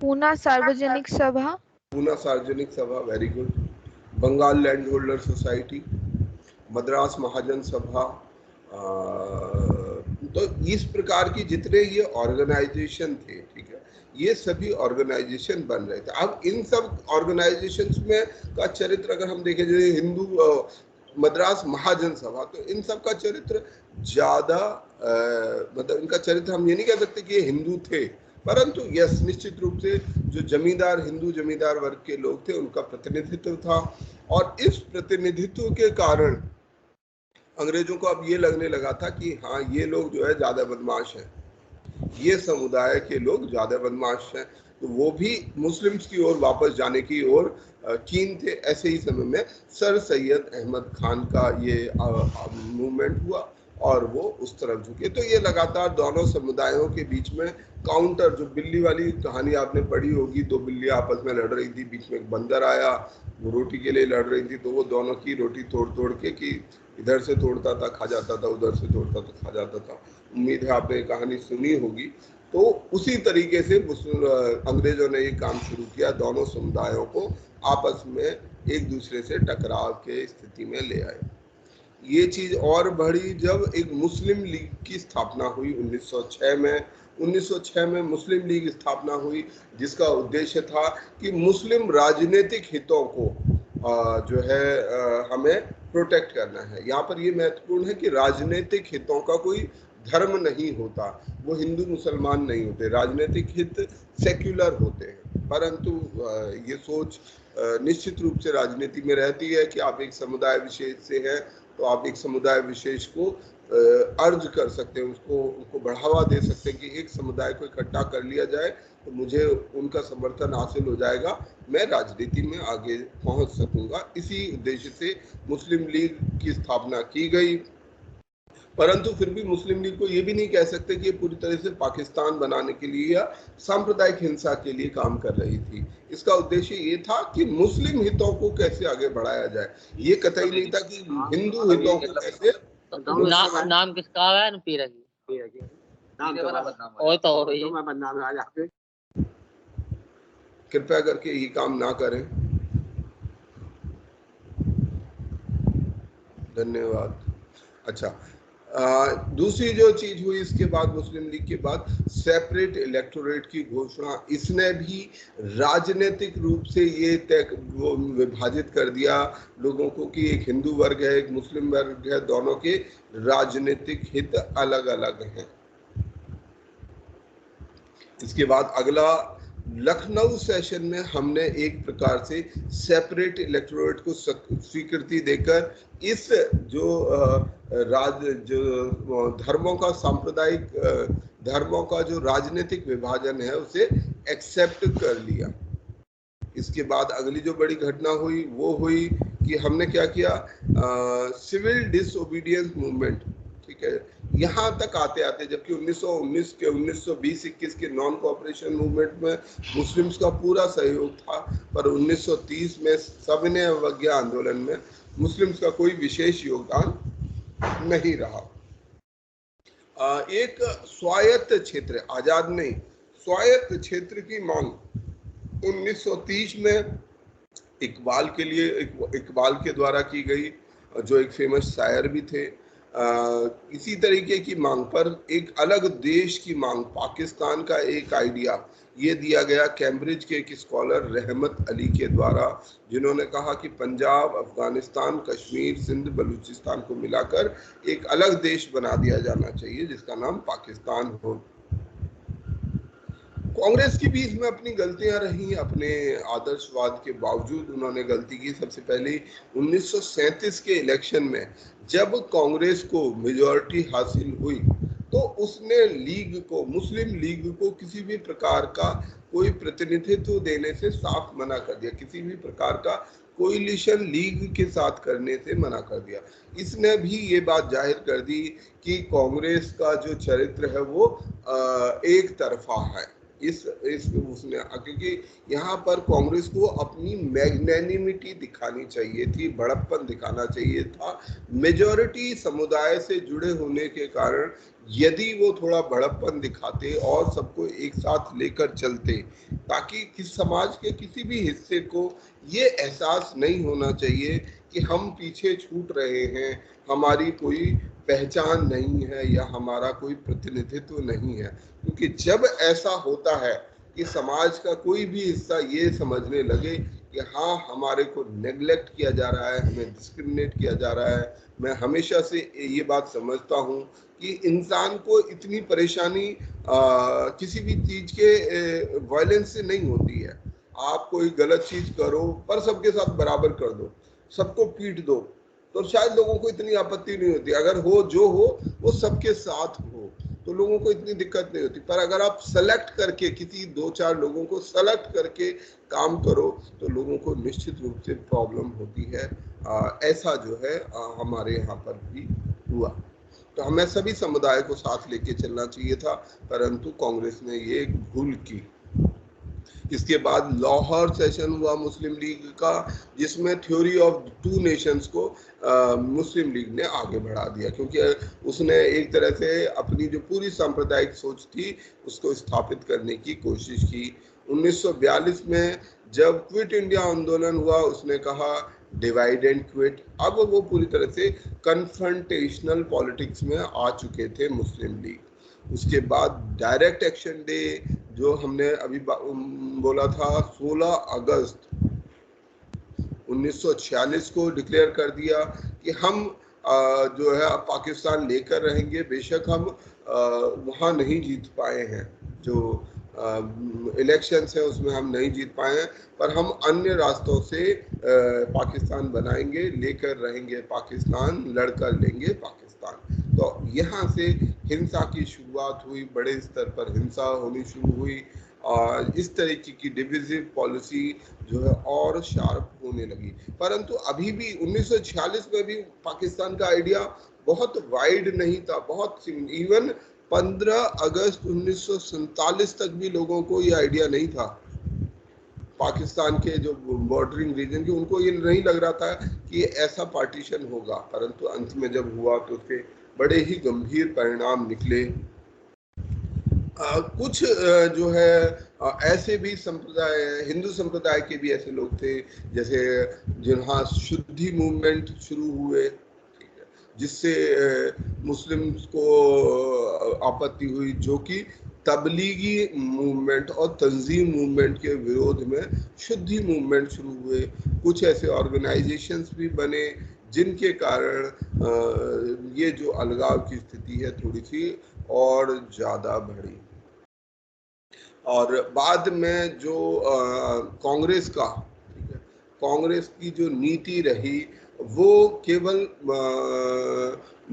पूना सार्वजनिक सभा। Poona Sarvajanik Sabha, very good. Bengal land holder society, Madras Mahajan Sabha. तो इस प्रकार की जितने ये ऑर्गेनाइजेशन थे, ठीक है, ये सभी ऑर्गेनाइजेशन बन रहे थे। अब इन सब ऑर्गेनाइजेशंस में का चरित्र अगर हम देखें, जैसे हिंदू मद्रास महाजन सभा, तो इन सब का चरित्र ज्यादा मतलब इनका चरित्र हम ये नहीं कह सकते कि ये हिंदू थे, परंतु यस निश्चित रूप से जो जमींदार, हिंदू जमींदार वर्ग के लोग थे उनका प्रतिनिधित्व था। और इस प्रतिनिधित्व के कारण अंग्रेजों को अब ये लगने लगा था कि हाँ ये लोग जो है ज्यादा बदमाश हैं, ये समुदाय के लोग ज्यादा बदमाश हैं, तो वो भी मुस्लिम्स की ओर वापस जाने की ओर कीन थे। ऐसे ही समय में सर सैयद अहमद खान का ये मूवमेंट हुआ और वो उस तरफ झुके। तो ये लगातार दोनों समुदायों के बीच में काउंटर, जो बिल्ली वाली कहानी आपने पढ़ी होगी, दो बिल्लियां आपस में लड़ रही थी, बीच में एक बंदर आया, वो रोटी के लिए लड़ रही थी, तो वो दोनों की रोटी तोड़ तोड़ के, कि इधर से तोड़ता था खा जाता था, उधर से तोड़ता था खा जाता था। उम्मीद है आपने कहानी सुनी होगी। तो उसी तरीके से अंग्रेजों ने ये काम शुरू किया, दोनों समुदायों को आपस में एक दूसरे से टकराव के स्थिति में ले आए। ये चीज और बढ़ी जब एक मुस्लिम लीग की स्थापना हुई 1906 में। 1906 में मुस्लिम लीग स्थापना हुई जिसका उद्देश्य था कि मुस्लिम राजनीतिक हितों को जो है हमें प्रोटेक्ट करना है। यहाँ पर ये महत्वपूर्ण है कि राजनीतिक हितों का कोई धर्म नहीं होता, वो हिंदू मुसलमान नहीं होते, राजनीतिक हित सेक्युलर होते हैं। परंतु ये सोच निश्चित रूप से राजनीति में रहती है कि आप एक समुदाय विशेष से हैं तो आप एक समुदाय विशेष को अर्ज कर सकते हैं, उसको बढ़ावा दे सकते हैं कि एक समुदाय को इकट्ठा कर लिया जाए तो मुझे उनका समर्थन हासिल हो जाएगा, मैं राजनीति में आगे पहुंच सकूंगा। इसी उद्देश्य से मुस्लिम लीग की स्थापना की गई। परंतु फिर भी मुस्लिम लीग को ये भी नहीं कह सकते कि ये पूरी तरह से पाकिस्तान बनाने के लिए या सांप्रदायिक हिंसा के लिए काम कर रही थी। इसका उद्देश्य ये था कि मुस्लिम हितों को कैसे आगे बढ़ाया जाए, ये कतई नहीं था कि हिंदू हितों को कैसे। नाम किसका है? पीरा की नाम तो मैं बदनाम है आज। कृपया करके ये काम ना करें, धन्यवाद। अच्छा, दूसरी जो चीज हुई इसके बाद, मुस्लिम लीग के बाद सेपरेट इलेक्टोरेट की घोषणा। इसने भी राजनीतिक रूप से ये वो विभाजित कर दिया लोगों को कि एक हिंदू वर्ग है, एक मुस्लिम वर्ग है, दोनों के राजनीतिक हित अलग अलग हैं। इसके बाद अगला लखनऊ सेशन में हमने एक प्रकार से सेपरेट इलेक्टोरेट को स्वीकृति देकर इस जो धर्मों का, सांप्रदायिक धर्मों का जो राजनीतिक विभाजन है उसे एक्सेप्ट कर लिया। इसके बाद अगली जो बड़ी घटना हुई वो हुई कि हमने क्या किया, सिविल डिसओबीडियंस मूवमेंट, ठीक है। यहाँ तक आते आते, जबकि 1919 के 1920-21 के नॉन कोऑपरेशन मूवमेंट में मुस्लिम्स का पूरा सहयोग था, पर 1930 में सविनय अवज्ञा आंदोलन में मुस्लिम्स का कोई विशेष योगदान नहीं रहा। एक स्वायत्त क्षेत्र, आजाद नहीं, स्वायत्त क्षेत्र की मांग 1930 में इकबाल के लिए, इकबाल के द्वारा की गई, जो एक फेमस शायर भी थे। इसी तरीके की मांग पर एक अलग देश की मांग, पाकिस्तान का एक आइडिया ये दिया गया कैम्ब्रिज के एक स्कॉलर रहमत अली के द्वारा, जिन्होंने कहा कि पंजाब, अफगानिस्तान, कश्मीर, सिंध, बलूचिस्तान को मिलाकर एक अलग देश बना दिया जाना चाहिए जिसका नाम पाकिस्तान हो। कांग्रेस की भी इसमें अपनी गलतियां रही, अपने आदर्शवाद के बावजूद उन्होंने गलती की। सबसे पहले 1937 के इलेक्शन में जब कांग्रेस को मेजॉरिटी हासिल हुई तो उसने लीग को, मुस्लिम लीग को किसी भी प्रकार का कोई प्रतिनिधित्व देने से साफ मना कर दिया, किसी भी प्रकार का कोलिशन लीग के साथ करने से मना कर दिया। इसने भी ये बात जाहिर कर दी कि कांग्रेस का जो चरित्र है वो एक तरफा है। इस उसने, क्योंकि यहाँ पर कांग्रेस को अपनी मैग्नेनिमिटी दिखानी चाहिए थी, बड़प्पन दिखाना चाहिए था। मेजॉरिटी समुदाय से जुड़े होने के कारण यदि वो थोड़ा बड़प्पन दिखाते और सबको एक साथ लेकर चलते, ताकि किस समाज के किसी भी हिस्से को ये एहसास नहीं होना चाहिए कि हम पीछे छूट रहे हैं, हमारी कोई पहचान नहीं है या हमारा कोई प्रतिनिधित्व नहीं है। क्योंकि जब ऐसा होता है कि समाज का कोई भी हिस्सा ये समझने लगे कि हाँ हमारे को नेग्लेक्ट किया जा रहा है, हमें डिस्क्रिमिनेट किया जा रहा है। मैं हमेशा से ये बात समझता हूँ कि इंसान को इतनी परेशानी किसी भी चीज के वायलेंस से नहीं होती है। आप कोई गलत चीज करो पर सबके साथ बराबर कर दो, सबको पीट दो, तो शायद लोगों को इतनी आपत्ति नहीं होती। अगर हो जो हो वो सबके साथ हो तो लोगों को इतनी दिक्कत नहीं होती। पर अगर आप सेलेक्ट करके किसी 2-4 लोगों को सेलेक्ट करके काम करो तो लोगों को निश्चित रूप से प्रॉब्लम होती है। ऐसा जो है हमारे यहाँ पर भी हुआ। तो हमें सभी समुदाय को साथ लेके चलना चाहिए था, परंतु कांग्रेस ने ये भूल की। इसके बाद लाहौर सेशन हुआ मुस्लिम लीग का, जिसमें थ्योरी ऑफ 2 नेशंस को मुस्लिम लीग ने आगे बढ़ा दिया, क्योंकि उसने एक तरह से अपनी जो पूरी सांप्रदायिक सोच थी उसको स्थापित करने की कोशिश की। 1942 में जब क्विट इंडिया आंदोलन हुआ उसने कहा डिवाइड एंड क्विट। अब वो पूरी तरह से कन्फ्रंटेशनल पॉलिटिक्स में आ चुके थे मुस्लिम लीग। उसके बाद डायरेक्ट एक्शन डे जो हमने अभी बोला था 16 अगस्त 1946 को डिक्लेयर कर दिया कि हम जो है पाकिस्तान लेकर रहेंगे। बेशक हम वहाँ नहीं जीत पाए हैं, जो इलेक्शंस है उसमें हम नहीं जीत पाए हैं, पर हम अन्य रास्तों से पाकिस्तान बनाएंगे, लेकर रहेंगे पाकिस्तान, लड़कर लेंगे पाकिस्तान। तो यहाँ से हिंसा की शुरुआत हुई, बड़े स्तर पर हिंसा होनी शुरू हुई और इस तरीके की डिविजिव पॉलिसी जो है और शार्प होने लगी। परंतु अभी भी 1946 में भी पाकिस्तान का आइडिया बहुत वाइड नहीं था, बहुत इवन 15 अगस्त 1947 तक भी लोगों को ये आइडिया नहीं था। पाकिस्तान के जो बॉर्डरिंग रीजन के, उनको ये नहीं लग रहा था कि ऐसा पार्टीशन होगा, परंतु अंत में जब हुआ तो उसके बड़े ही गंभीर परिणाम निकले। कुछ जो है ऐसे भी संप्रदाय, हिंदू संप्रदाय के भी ऐसे लोग थे जैसे जिन्हां शुद्धि मूवमेंट शुरू हुए, जिससे मुस्लिम्स को आपत्ति हुई, जो कि तबलीगी मूवमेंट और तंजीम मूवमेंट के विरोध में शुद्धि मूवमेंट शुरू हुए। कुछ ऐसे ऑर्गेनाइजेशंस भी बने जिनके कारण ये जो अलगाव की स्थिति है थोड़ी सी और ज़्यादा बढ़ी। और बाद में जो कांग्रेस का, कांग्रेस की जो नीति रही वो केवल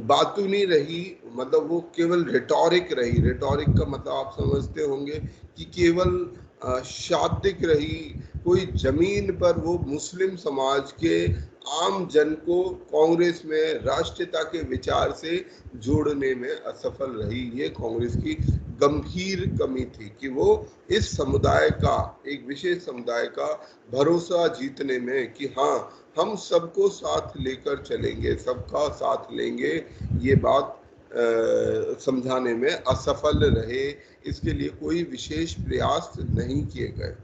बातूनी रही, मतलब वो केवल रिटॉरिक रही। रिटॉरिक का मतलब आप समझते होंगे कि केवल शाब्दिक रही। कोई जमीन पर वो मुस्लिम समाज के आम जन को कांग्रेस में राष्ट्रीयता के विचार से जोड़ने में असफल रही। ये कांग्रेस की गंभीर कमी थी कि वो इस समुदाय का, एक विशेष समुदाय का भरोसा जीतने में कि हाँ हम सबको साथ लेकर चलेंगे, सबका साथ लेंगे, ये बात समझाने में असफल रहे। इसके लिए कोई विशेष प्रयास नहीं किए गए।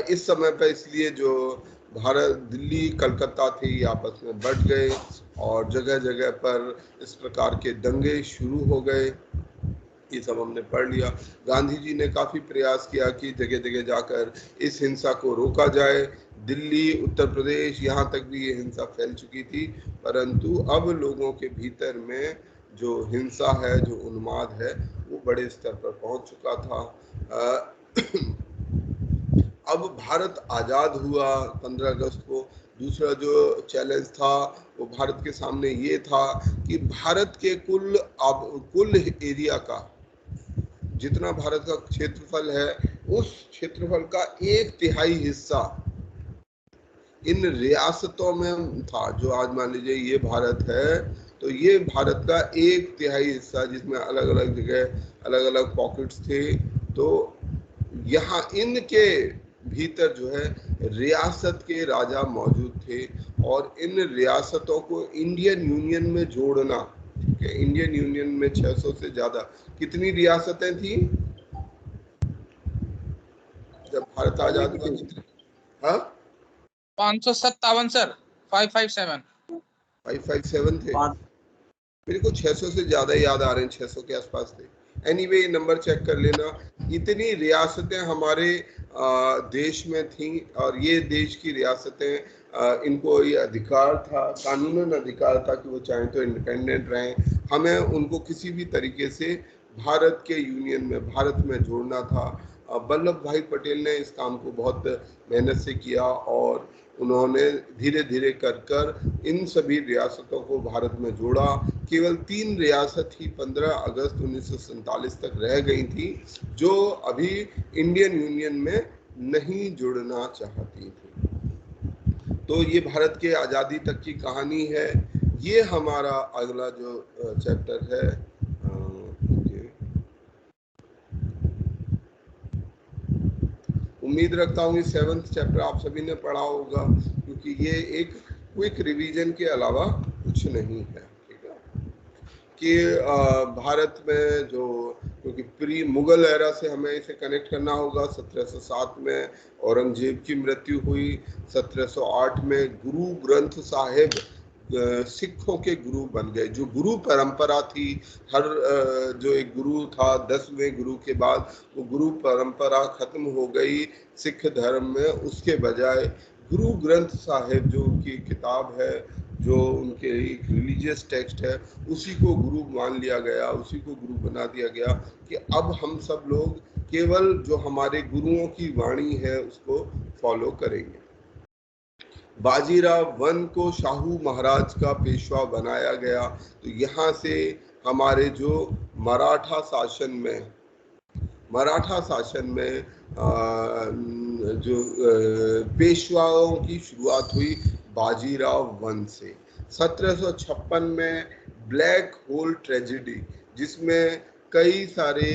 इस समय पर इसलिए जो भारत, दिल्ली, कलकत्ता थे, ये आपस में बट गए और जगह जगह पर इस प्रकार के दंगे शुरू हो गए। ये सब हमने पढ़ लिया। गांधी जी ने काफी प्रयास किया कि जगह जगह जाकर इस हिंसा को रोका जाए। दिल्ली, उत्तर प्रदेश, यहाँ तक भी ये हिंसा फैल चुकी थी, परंतु अब लोगों के भीतर में जो हिंसा है, जो उन्माद है, वो बड़े स्तर पर पहुंच चुका था। अब भारत आजाद हुआ 15 अगस्त को। दूसरा जो चैलेंज था वो भारत के सामने ये था कि भारत के कुल एरिया का, जितना भारत का क्षेत्रफल है, उस क्षेत्रफल का 1/3 हिस्सा इन रियासतों में था। जो आज मान लीजिए ये भारत है, तो ये भारत का 1/3 हिस्सा, जिसमें अलग अलग जगह अलग अलग पॉकेट्स थे। तो यहाँ इनके भीतर जो है रियासत के राजा मौजूद थे और इन रियासतों को इंडियन यूनियन में जोड़ना, ठीक है। इंडियन यूनियन में 600 से ज्यादा कितनी रियासतें थी जब भारत आजाद हुआ? कितनी? हाँ, 557 सर, 557 थे। मेरे को 600 से ज्यादा याद आ रहे हैं, 600 के आसपास थे। एनीवे, नंबर चेक कर लेना। इतनी रियासतें हमारे देश में थी और ये देश की रियासतें, इनको ये अधिकार था, कानूनन अधिकार था कि वो चाहें तो इंडिपेंडेंट रहें। हमें उनको किसी भी तरीके से भारत के यूनियन में, भारत में जोड़ना था। वल्लभ भाई पटेल ने इस काम को बहुत मेहनत से किया और उन्होंने धीरे धीरे कर इन सभी रियासतों को भारत में जोड़ा। केवल 3 रियासत ही 15 अगस्त 1947 तक रह गई थी, जो अभी इंडियन यूनियन में नहीं जुड़ना चाहती थी। तो ये भारत के आज़ादी तक की कहानी है। ये हमारा अगला जो चैप्टर है, उम्मीद रखता हूँ कि 7th चैप्टर आप सभी ने पढ़ा होगा, क्योंकि ये एक क्विक रिवीजन के अलावा कुछ नहीं है, ठीक है। कि भारत में जो, क्योंकि प्री मुगल एरा से हमें इसे कनेक्ट करना होगा। 1707 में औरंगजेब की मृत्यु हुई। 1708 में गुरु ग्रंथ साहिब सिखों के गुरु बन गए। जो गुरु परंपरा थी, हर जो एक गुरु था 10वें गुरु के बाद, वो गुरु परंपरा खत्म हो गई सिख धर्म में। उसके बजाय गुरु ग्रंथ साहिब जो उनकी किताब है, जो उनके एक रिलीजियस टेक्स्ट है, उसी को गुरु मान लिया गया, उसी को गुरु बना दिया गया कि अब हम सब लोग केवल जो हमारे गुरुओं की वाणी है उसको फॉलो करेंगे। बाजीराव वन को शाहू महाराज का पेशवा बनाया गया। तो यहाँ से हमारे जो मराठा शासन में जो पेशवाओं की शुरुआत हुई बाजीराव वन से। 1756 में ब्लैक होल ट्रेजेडी, जिसमें कई सारे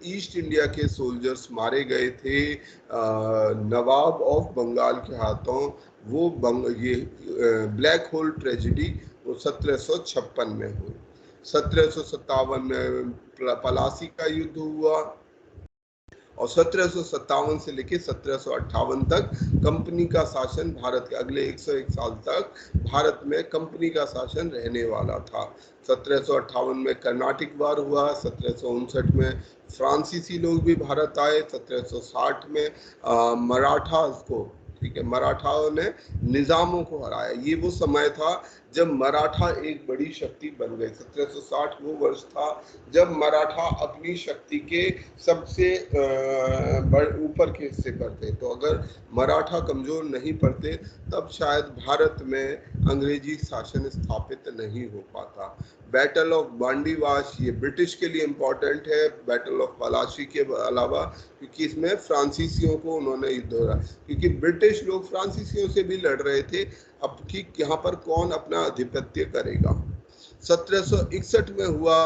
ईस्ट इंडिया के सोल्जर्स मारे गए थे नवाब ऑफ बंगाल के हाथों, वो ये ब्लैक होल ट्रेजेडी वो 1756 में हुई। 1757 में पलासी का युद्ध हुआ और 1757 से लेकर 1758 तक कंपनी का शासन भारत के अगले 101 साल तक भारत में कंपनी का शासन रहने वाला था। 1758 में कर्नाटिक वार हुआ। 1759 में फ्रांसीसी लोग भी भारत आए। 1760 में मराठा को, ठीक है, मराठाओं ने निजामों को हराया। ये वो समय था जब मराठा एक बड़ी शक्ति बन गए। 1760 वो वर्ष था जब मराठा अपनी शक्ति के सबसे ऊपर के हिस्से पर थे। तो अगर मराठा कमजोर नहीं पड़ते तब शायद भारत में अंग्रेजी शासन स्थापित नहीं हो पाता। बैटल ऑफ बांडीवाश ये ब्रिटिश के लिए इम्पोर्टेंट है, बैटल ऑफ पलाशी के अलावा, क्योंकि इसमें फ्रांसीसियों को उन्होंने युद्ध हो रहा, क्योंकि ब्रिटिश लोग फ्रांसीसियों से भी लड़ रहे थे अब कि यहाँ पर कौन अपना आधिपत्य करेगा। 1761 में हुआ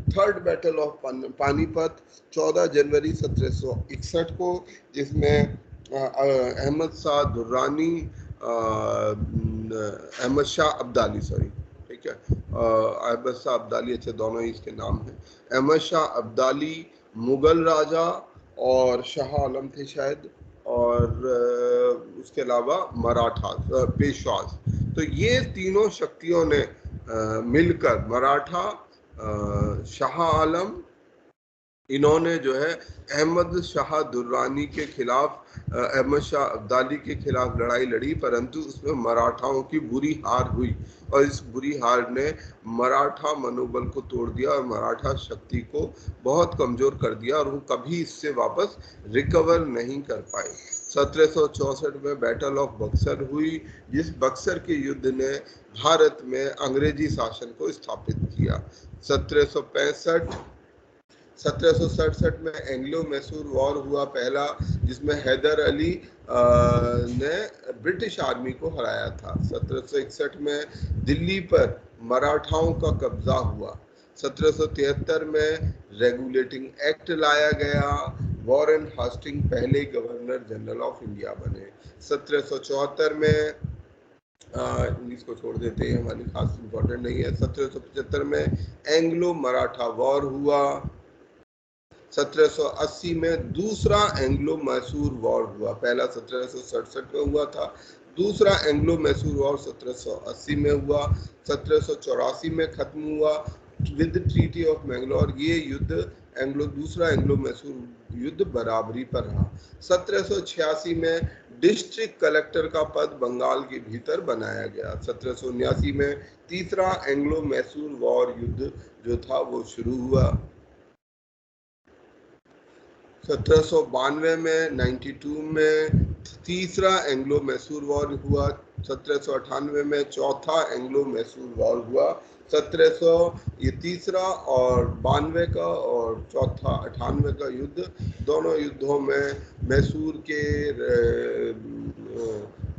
थर्ड बैटल ऑफ पानीपत, 14 जनवरी 1761 को, जिसमें अहमद शाह दुर्रानी, अहमद शाह अब्दाली, सॉरी, ठीक है, अहमद शाह अब्दाली, अच्छे दोनों ही इसके नाम हैं। अहमद शाह अब्दाली मुगल राजा और शाह आलम थे शायद, और उसके अलावा मराठा पेशवाज। तो ये तीनों शक्तियों ने मिलकर मराठा, शाह आलम, इन्होंने जो है अहमद शाह दुर्रानी के खिलाफ, अहमद शाह अब्दाली के खिलाफ लड़ाई लड़ी, परंतु उसमें मराठाओं की बुरी हार हुई और इस बुरी हार ने मराठा मनोबल को तोड़ दिया और मराठा शक्ति को बहुत कमजोर कर दिया और वो कभी इससे वापस रिकवर नहीं कर पाए। 1764 में बैटल ऑफ बक्सर हुई, जिस बक्सर के युद्ध ने भारत में अंग्रेजी शासन को स्थापित किया। 1767 में एंग्लो मैसूर वॉर हुआ पहला, जिसमें हैदर अली ने ब्रिटिश आर्मी को हराया था। 1761 में दिल्ली पर मराठाओं का कब्जा हुआ। 1773 में रेगुलेटिंग एक्ट लाया गया। वॉरेन हास्टिंग पहले गवर्नर जनरल ऑफ इंडिया बने। 1774 में इंग्लिश को छोड़ देते हैं, हमारी खास इंपॉर्टेंट नहीं है। 1775 में एंग्लो मराठा वॉर हुआ। 1780 में दूसरा एंग्लो मैसूर वॉर हुआ। पहला 1767 में हुआ था, दूसरा एंग्लो मैसूर वॉर 1780 में हुआ। 1784 में खत्म हुआ विद ट्रीटी ऑफ मैंगलोर। ये युद्ध दूसरा एंग्लो मैसूर युद्ध बराबरी पर रहा। 1786 में डिस्ट्रिक्ट कलेक्टर का पद बंगाल के भीतर बनाया गया। 1779 में तीसरा एंग्लो मैसूर वॉर युद्ध जो था वो शुरू हुआ। 1792 में 92 में तीसरा एंग्लो मैसूर वॉर हुआ। 1798 में चौथा एंग्लो मैसूर वॉर हुआ। 1700 ये तीसरा और 92 का और चौथा 98 का युद्ध, दोनों युद्धों में मैसूर के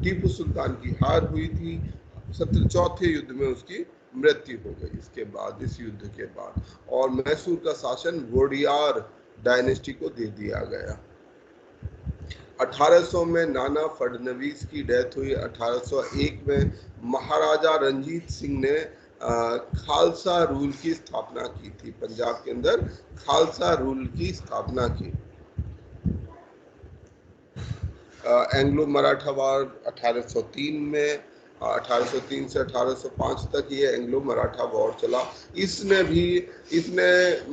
टीपू सुल्तान की हार हुई थी। चौथे युद्ध में उसकी मृत्यु हो गई इसके बाद, इस युद्ध के बाद, और मैसूर का शासन वोडियार डायनेस्टी को दे दिया गया। 1800 में नाना फडणवीस की डेथ हुई। 1801 में महाराजा रंजीत सिंह ने खालसा रूल की स्थापना की थी। पंजाब के अंदर खालसा रूल की स्थापना की। एंग्लो मराठा वार 1803 में, 1803 से 1805 तक ये एंग्लो मराठा वॉर चला। इसने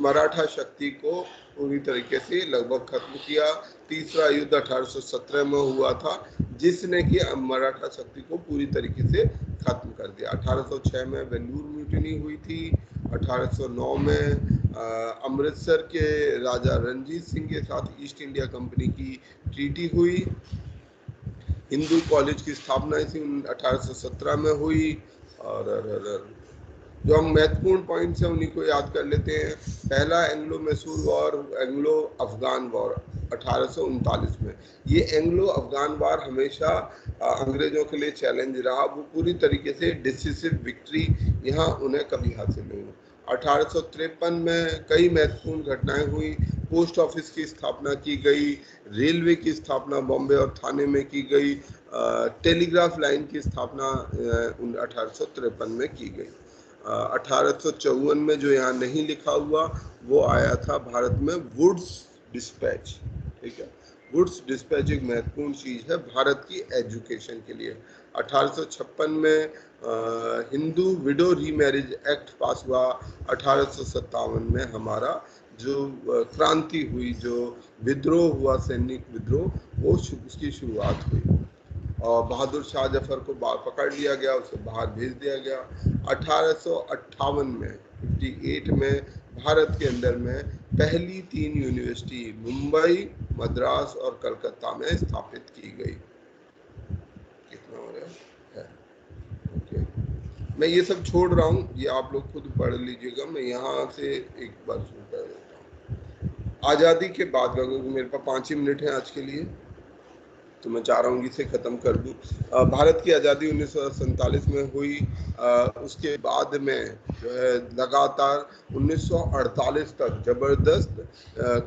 मराठा शक्ति को पूरी तरीके से लगभग खत्म किया। तीसरा युद्ध 1817 में हुआ था, जिसने कि मराठा शक्ति को पूरी तरीके से खत्म कर दिया। 1806 में वेल्लूर म्यूटिनी हुई थी। 1809 में अमृतसर के राजा रणजीत सिंह के साथ ईस्ट इंडिया कंपनी की ट्रीटी हुई। हिंदू कॉलेज की स्थापना इसी 1817 में हुई। और जो हम महत्वपूर्ण पॉइंट्स हैं उन्हीं को याद कर लेते हैं। पहला Anglo Mysore war, Anglo Afghan war 1839 में। ये एंग्लो अफगान वॉर हमेशा अंग्रेजों के लिए चैलेंज रहा। वो पूरी तरीके से डिसिसिव विक्ट्री यहाँ उन्हें कभी हासिल नहीं हुई। 1853 में कई महत्वपूर्ण घटनाएं हुई। पोस्ट ऑफिस की स्थापना की गई, रेलवे की स्थापना बॉम्बे और थाने में की गई, टेलीग्राफ लाइन की स्थापना 1853 में की गई। 1854 में जो यहाँ नहीं लिखा हुआ वो आया था भारत में वुड्स डिस्पैच। ठीक है, वुड्स डिस्पैच एक महत्वपूर्ण चीज है भारत की एजुकेशन के लिए। 1856 में हिंदू विडो रीमैरिज एक्ट पास हुआ। 1857 में हमारा जो क्रांति हुई, जो विद्रोह हुआ, सैनिक विद्रोह, वो उसकी शुरुआत हुई और बहादुर शाह जफर को पकड़ लिया गया, उसे बाहर भेज दिया गया। 1858 में 58 में भारत के अंदर में पहली 3 यूनिवर्सिटी मुंबई, मद्रास और कलकत्ता में स्थापित की गई। कितना हो रहा है? ओके, मैं ये सब छोड़ रहा हूँ, ये आप लोग खुद पढ़ लीजिएगा। मैं यहाँ से एक बार शुरू कर देता हूँ आज़ादी के बाद का, क्योंकि मेरे पास 5 ही मिनट है आज के लिए, तो मैं चाह रहा हूँ इसे ख़त्म कर दूँ। भारत की आज़ादी 1947 में हुई। उसके बाद में जो है लगातार 1948 तक ज़बरदस्त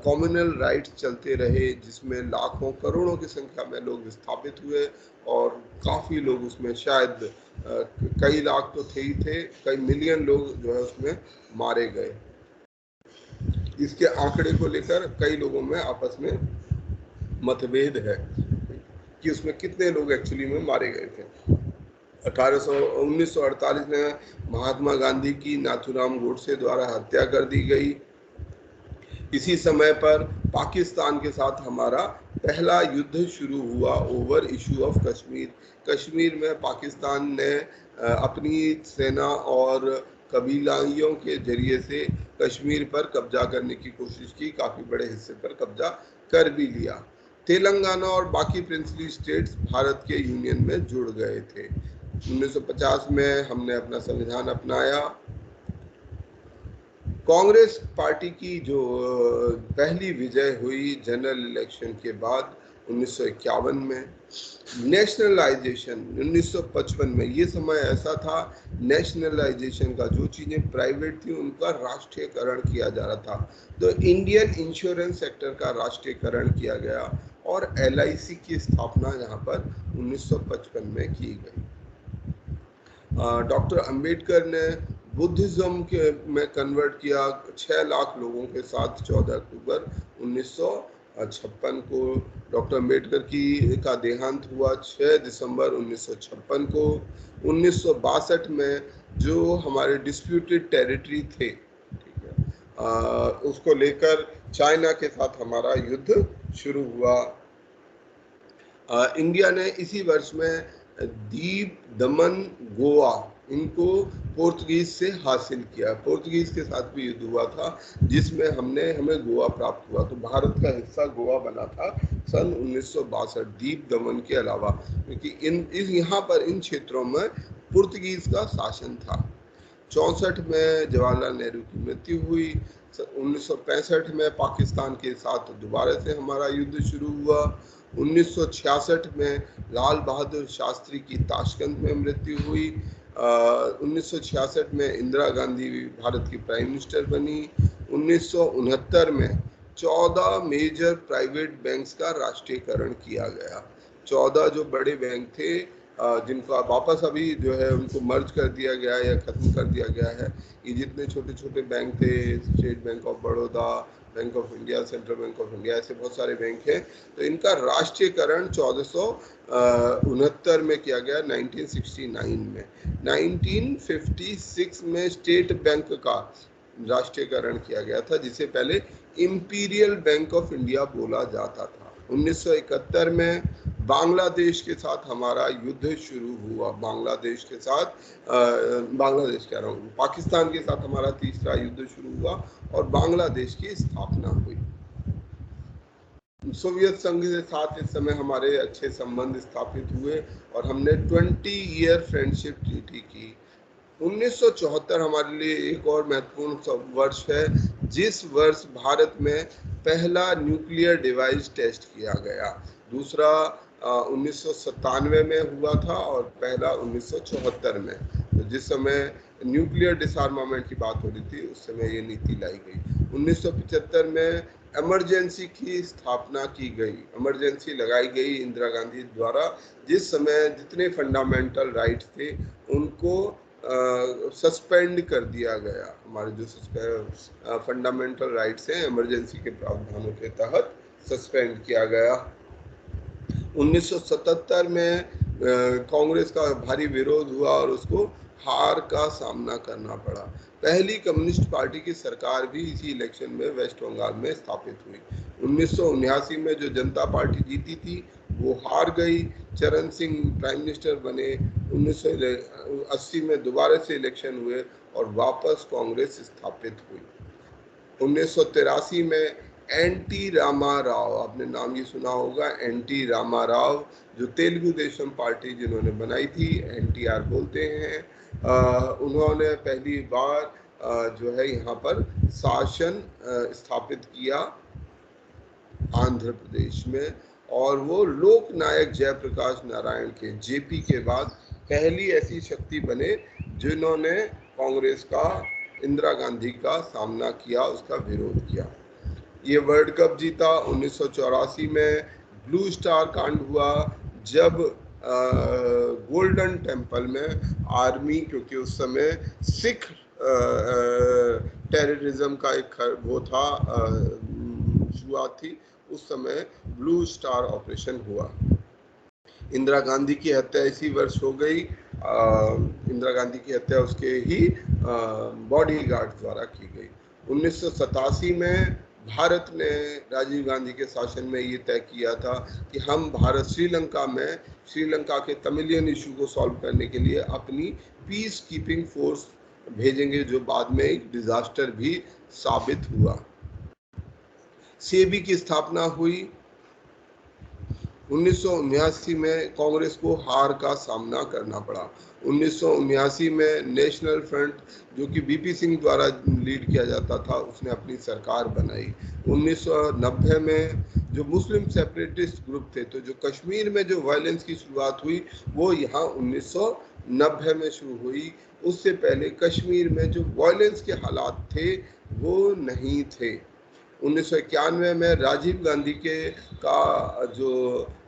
कम्युनल राइट्स चलते रहे, जिसमें लाखों करोड़ों की संख्या में लोग विस्थापित हुए और काफ़ी लोग उसमें, शायद कई लाख तो थे ही थे, कई मिलियन लोग जो है उसमें मारे गए। इसके आंकड़े को लेकर कई लोगों में आपस में मतभेद है। कि उसमें कितने लोग एक्चुअली में मारे गए थे। 1948 में महात्मा गांधी की नाथूराम गोडसे द्वारा हत्या कर दी गई। इसी समय पर पाकिस्तान के साथ हमारा पहला युद्ध शुरू हुआ over issue of Kashmir. Kashmir में पाकिस्तान ने अपनी सेना और कबीलाइयों के जरिए से कश्मीर पर कब्जा करने की कोशिश की, काफी बड़े हिस्से पर कब्जा कर भी लिया। तेलंगाना और बाकी प्रिंसली स्टेट्स भारत के यूनियन में जुड़ गए थे। 1950 में हमने अपना संविधान अपनाया। कांग्रेस पार्टी की जो पहली विजय हुई जनरल इलेक्शन के बाद 1951 में। नेशनलाइजेशन 1955 में, ये समय ऐसा था नेशनलाइजेशन का, जो चीजें प्राइवेट थी उनका राष्ट्रीयकरण किया जा रहा था। तो इंडियन इंश्योरेंस सेक्टर का राष्ट्रीयकरण किया गया और LIC की स्थापना यहाँ पर 1955 में की गई। डॉक्टर अंबेडकर ने बुद्धिज्म के में कन्वर्ट किया 6 लाख लोगों के साथ 14 अक्टूबर 1956 को। डॉक्टर अंबेडकर का देहांत हुआ 6 दिसंबर 1956 को। 1962 में जो हमारे डिस्प्यूटेड टेरिटरी थे, ठीक है, उसको लेकर चाइना के साथ हमारा युद्ध शुरू हुआ। इंडिया ने इसी वर्ष में दीप, दमन, गोवा इनको पोर्तुगीज से हासिल किया। पोर्तुगीज के साथ भी युद्ध हुआ था जिसमें हमें गोवा प्राप्त हुआ। तो भारत का हिस्सा गोवा बना था सन 1962, दीप, दमन के अलावा, क्योंकि यहाँ पर इन क्षेत्रों में पुर्तगीज का शासन था। 64 में जवाहरलाल नेहरू की मृत्यु हुई। 1965 में पाकिस्तान के साथ दोबारा से हमारा युद्ध शुरू हुआ। 1966 में लाल बहादुर शास्त्री की ताशकंद में मृत्यु हुई। 1966 में इंदिरा गांधी भारत की प्राइम मिनिस्टर बनी। 1969 में 14 मेजर प्राइवेट बैंक्स का राष्ट्रीयकरण किया गया। 14 जो बड़े बैंक थे जिनको वापस अभी जो है उनको मर्ज कर दिया गया है या खत्म कर दिया गया है। ये जितने छोटे छोटे बैंक थे, state bank of Baroda, bank of India, central bank of India, ऐसे बहुत सारे बैंक हैं। तो इनका राष्ट्रीयकरण 1469 में किया गया, 1969 में। 1956 में स्टेट बैंक का राष्ट्रीयकरण किया गया था, जिसे पहले इंपीरियल बैंक ऑफ इंडिया बोला जाता था। 1971 में बांग्लादेश के साथ हमारा युद्ध शुरू हुआ। पाकिस्तान के साथ हमारा तीसरा युद्ध शुरू हुआ और बांग्लादेश की स्थापना हुई। सोवियत संघ के साथ इस समय हमारे अच्छे संबंध स्थापित हुए और हमने 20 ईयर फ्रेंडशिप ट्रीटी की। 1974 हमारे लिए एक और महत्वपूर्ण वर्ष है, जिस वर्ष भारत में पहला न्यूक्लियर डिवाइस टेस्ट किया गया। दूसरा 1997 में हुआ था और पहला 1974 में। तो जिस समय न्यूक्लियर डिसआर्मामेंट की बात हो रही थी उस समय ये नीति लाई गई। 1975 में इमरजेंसी की स्थापना की गई, इमरजेंसी लगाई गई इंदिरा गांधी द्वारा, जिस समय जितने फंडामेंटल राइट्स थे उनको सस्पेंड कर दिया गया। हमारे जो फंडामेंटल राइट्स हैं इमरजेंसी के प्रावधानों के तहत सस्पेंड किया गया। 1977 में कांग्रेस का भारी विरोध हुआ और उसको हार का सामना करना पड़ा। पहली कम्युनिस्ट पार्टी की सरकार भी इसी इलेक्शन में वेस्ट बंगाल में स्थापित हुई। 1979 में जो जनता पार्टी जीती थी वो हार गई। चरण सिंह प्राइम मिनिस्टर बने। 1980 में दोबारा से इलेक्शन हुए और वापस कांग्रेस स्थापित हुई। 1983 में एनटी रामा राव, आपने नाम ये सुना होगा, एनटी रामा राव, जो तेलुगु देशम पार्टी जिन्होंने बनाई थी, NTR बोलते हैं, उन्होंने पहली बार जो है यहाँ पर शासन स्थापित किया आंध्र प्रदेश में, और वो लोकनायक जयप्रकाश नारायण के JP के बाद पहली ऐसी शक्ति बने जिन्होंने कांग्रेस का, इंदिरा गांधी का सामना किया, उसका विरोध किया। ये वर्ल्ड कप जीता। 1984 में ब्लू स्टार कांड हुआ, जब गोल्डन टेम्पल में आर्मी, क्योंकि उस समय सिख टेररिज्म का एक वो था, शुरुआत थी, उस समय ब्लू स्टार ऑपरेशन हुआ। इंदिरा गांधी की हत्या इसी वर्ष हो गई। इंदिरा गांधी की हत्या उसके ही बॉडीगार्ड द्वारा की गई। 1987 में भारत ने राजीव गांधी के शासन में ये तय किया था कि हम भारत श्रीलंका के तमिलियन इशू को सॉल्व करने के लिए अपनी पीस कीपिंग फोर्स भेजेंगे, जो बाद में एक डिजास्टर भी साबित हुआ। सेबी की स्थापना हुई। 1979 में कांग्रेस को हार का सामना करना पड़ा। 1979 में नेशनल फ्रंट, जो कि बीपी सिंह द्वारा लीड किया जाता था, उसने अपनी सरकार बनाई। 1990 में जो मुस्लिम सेपरेटिस्ट ग्रुप थे, तो जो कश्मीर में जो वायलेंस की शुरुआत हुई वो यहाँ 1990 में शुरू हुई। उससे पहले कश्मीर में जो वायलेंस के हालात थे वो नहीं थे। 1991 में राजीव गांधी का जो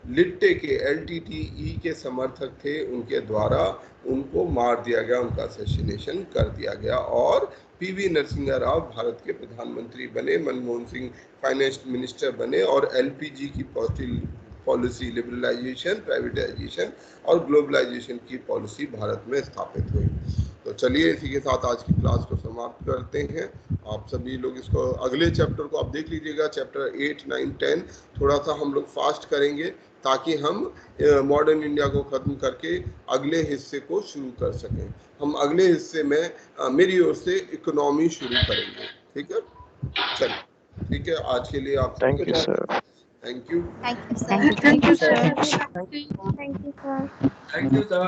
लिट्टे के LTTE के समर्थक थे, उनके द्वारा उनको मार दिया गया, उनका असैसिनेशन कर दिया गया और PV नरसिम्हा राव भारत के प्रधानमंत्री बने, मनमोहन सिंह फाइनेंस मिनिस्टर बने और LPG की पॉलिसी, लिबरलाइजेशन, प्राइवेटाइजेशन और ग्लोबलाइजेशन की पॉलिसी भारत में स्थापित हुई। तो चलिए इसी के साथ आज की क्लास को समाप्त करते हैं। आप सभी लोग इसको अगले चैप्टर को आप देख लीजिएगा, चैप्टर 8, 9, 10 थोड़ा सा हम लोग फास्ट करेंगे ताकि हम मॉडर्न इंडिया को खत्म करके अगले हिस्से को शुरू कर सकें। हम अगले हिस्से में मेरी ओर से इकोनॉमी शुरू करेंगे। ठीक है, चलिए ठीक है, आज के लिए आप thank you sir. Thank you. Thank you, sir. Thank you sir.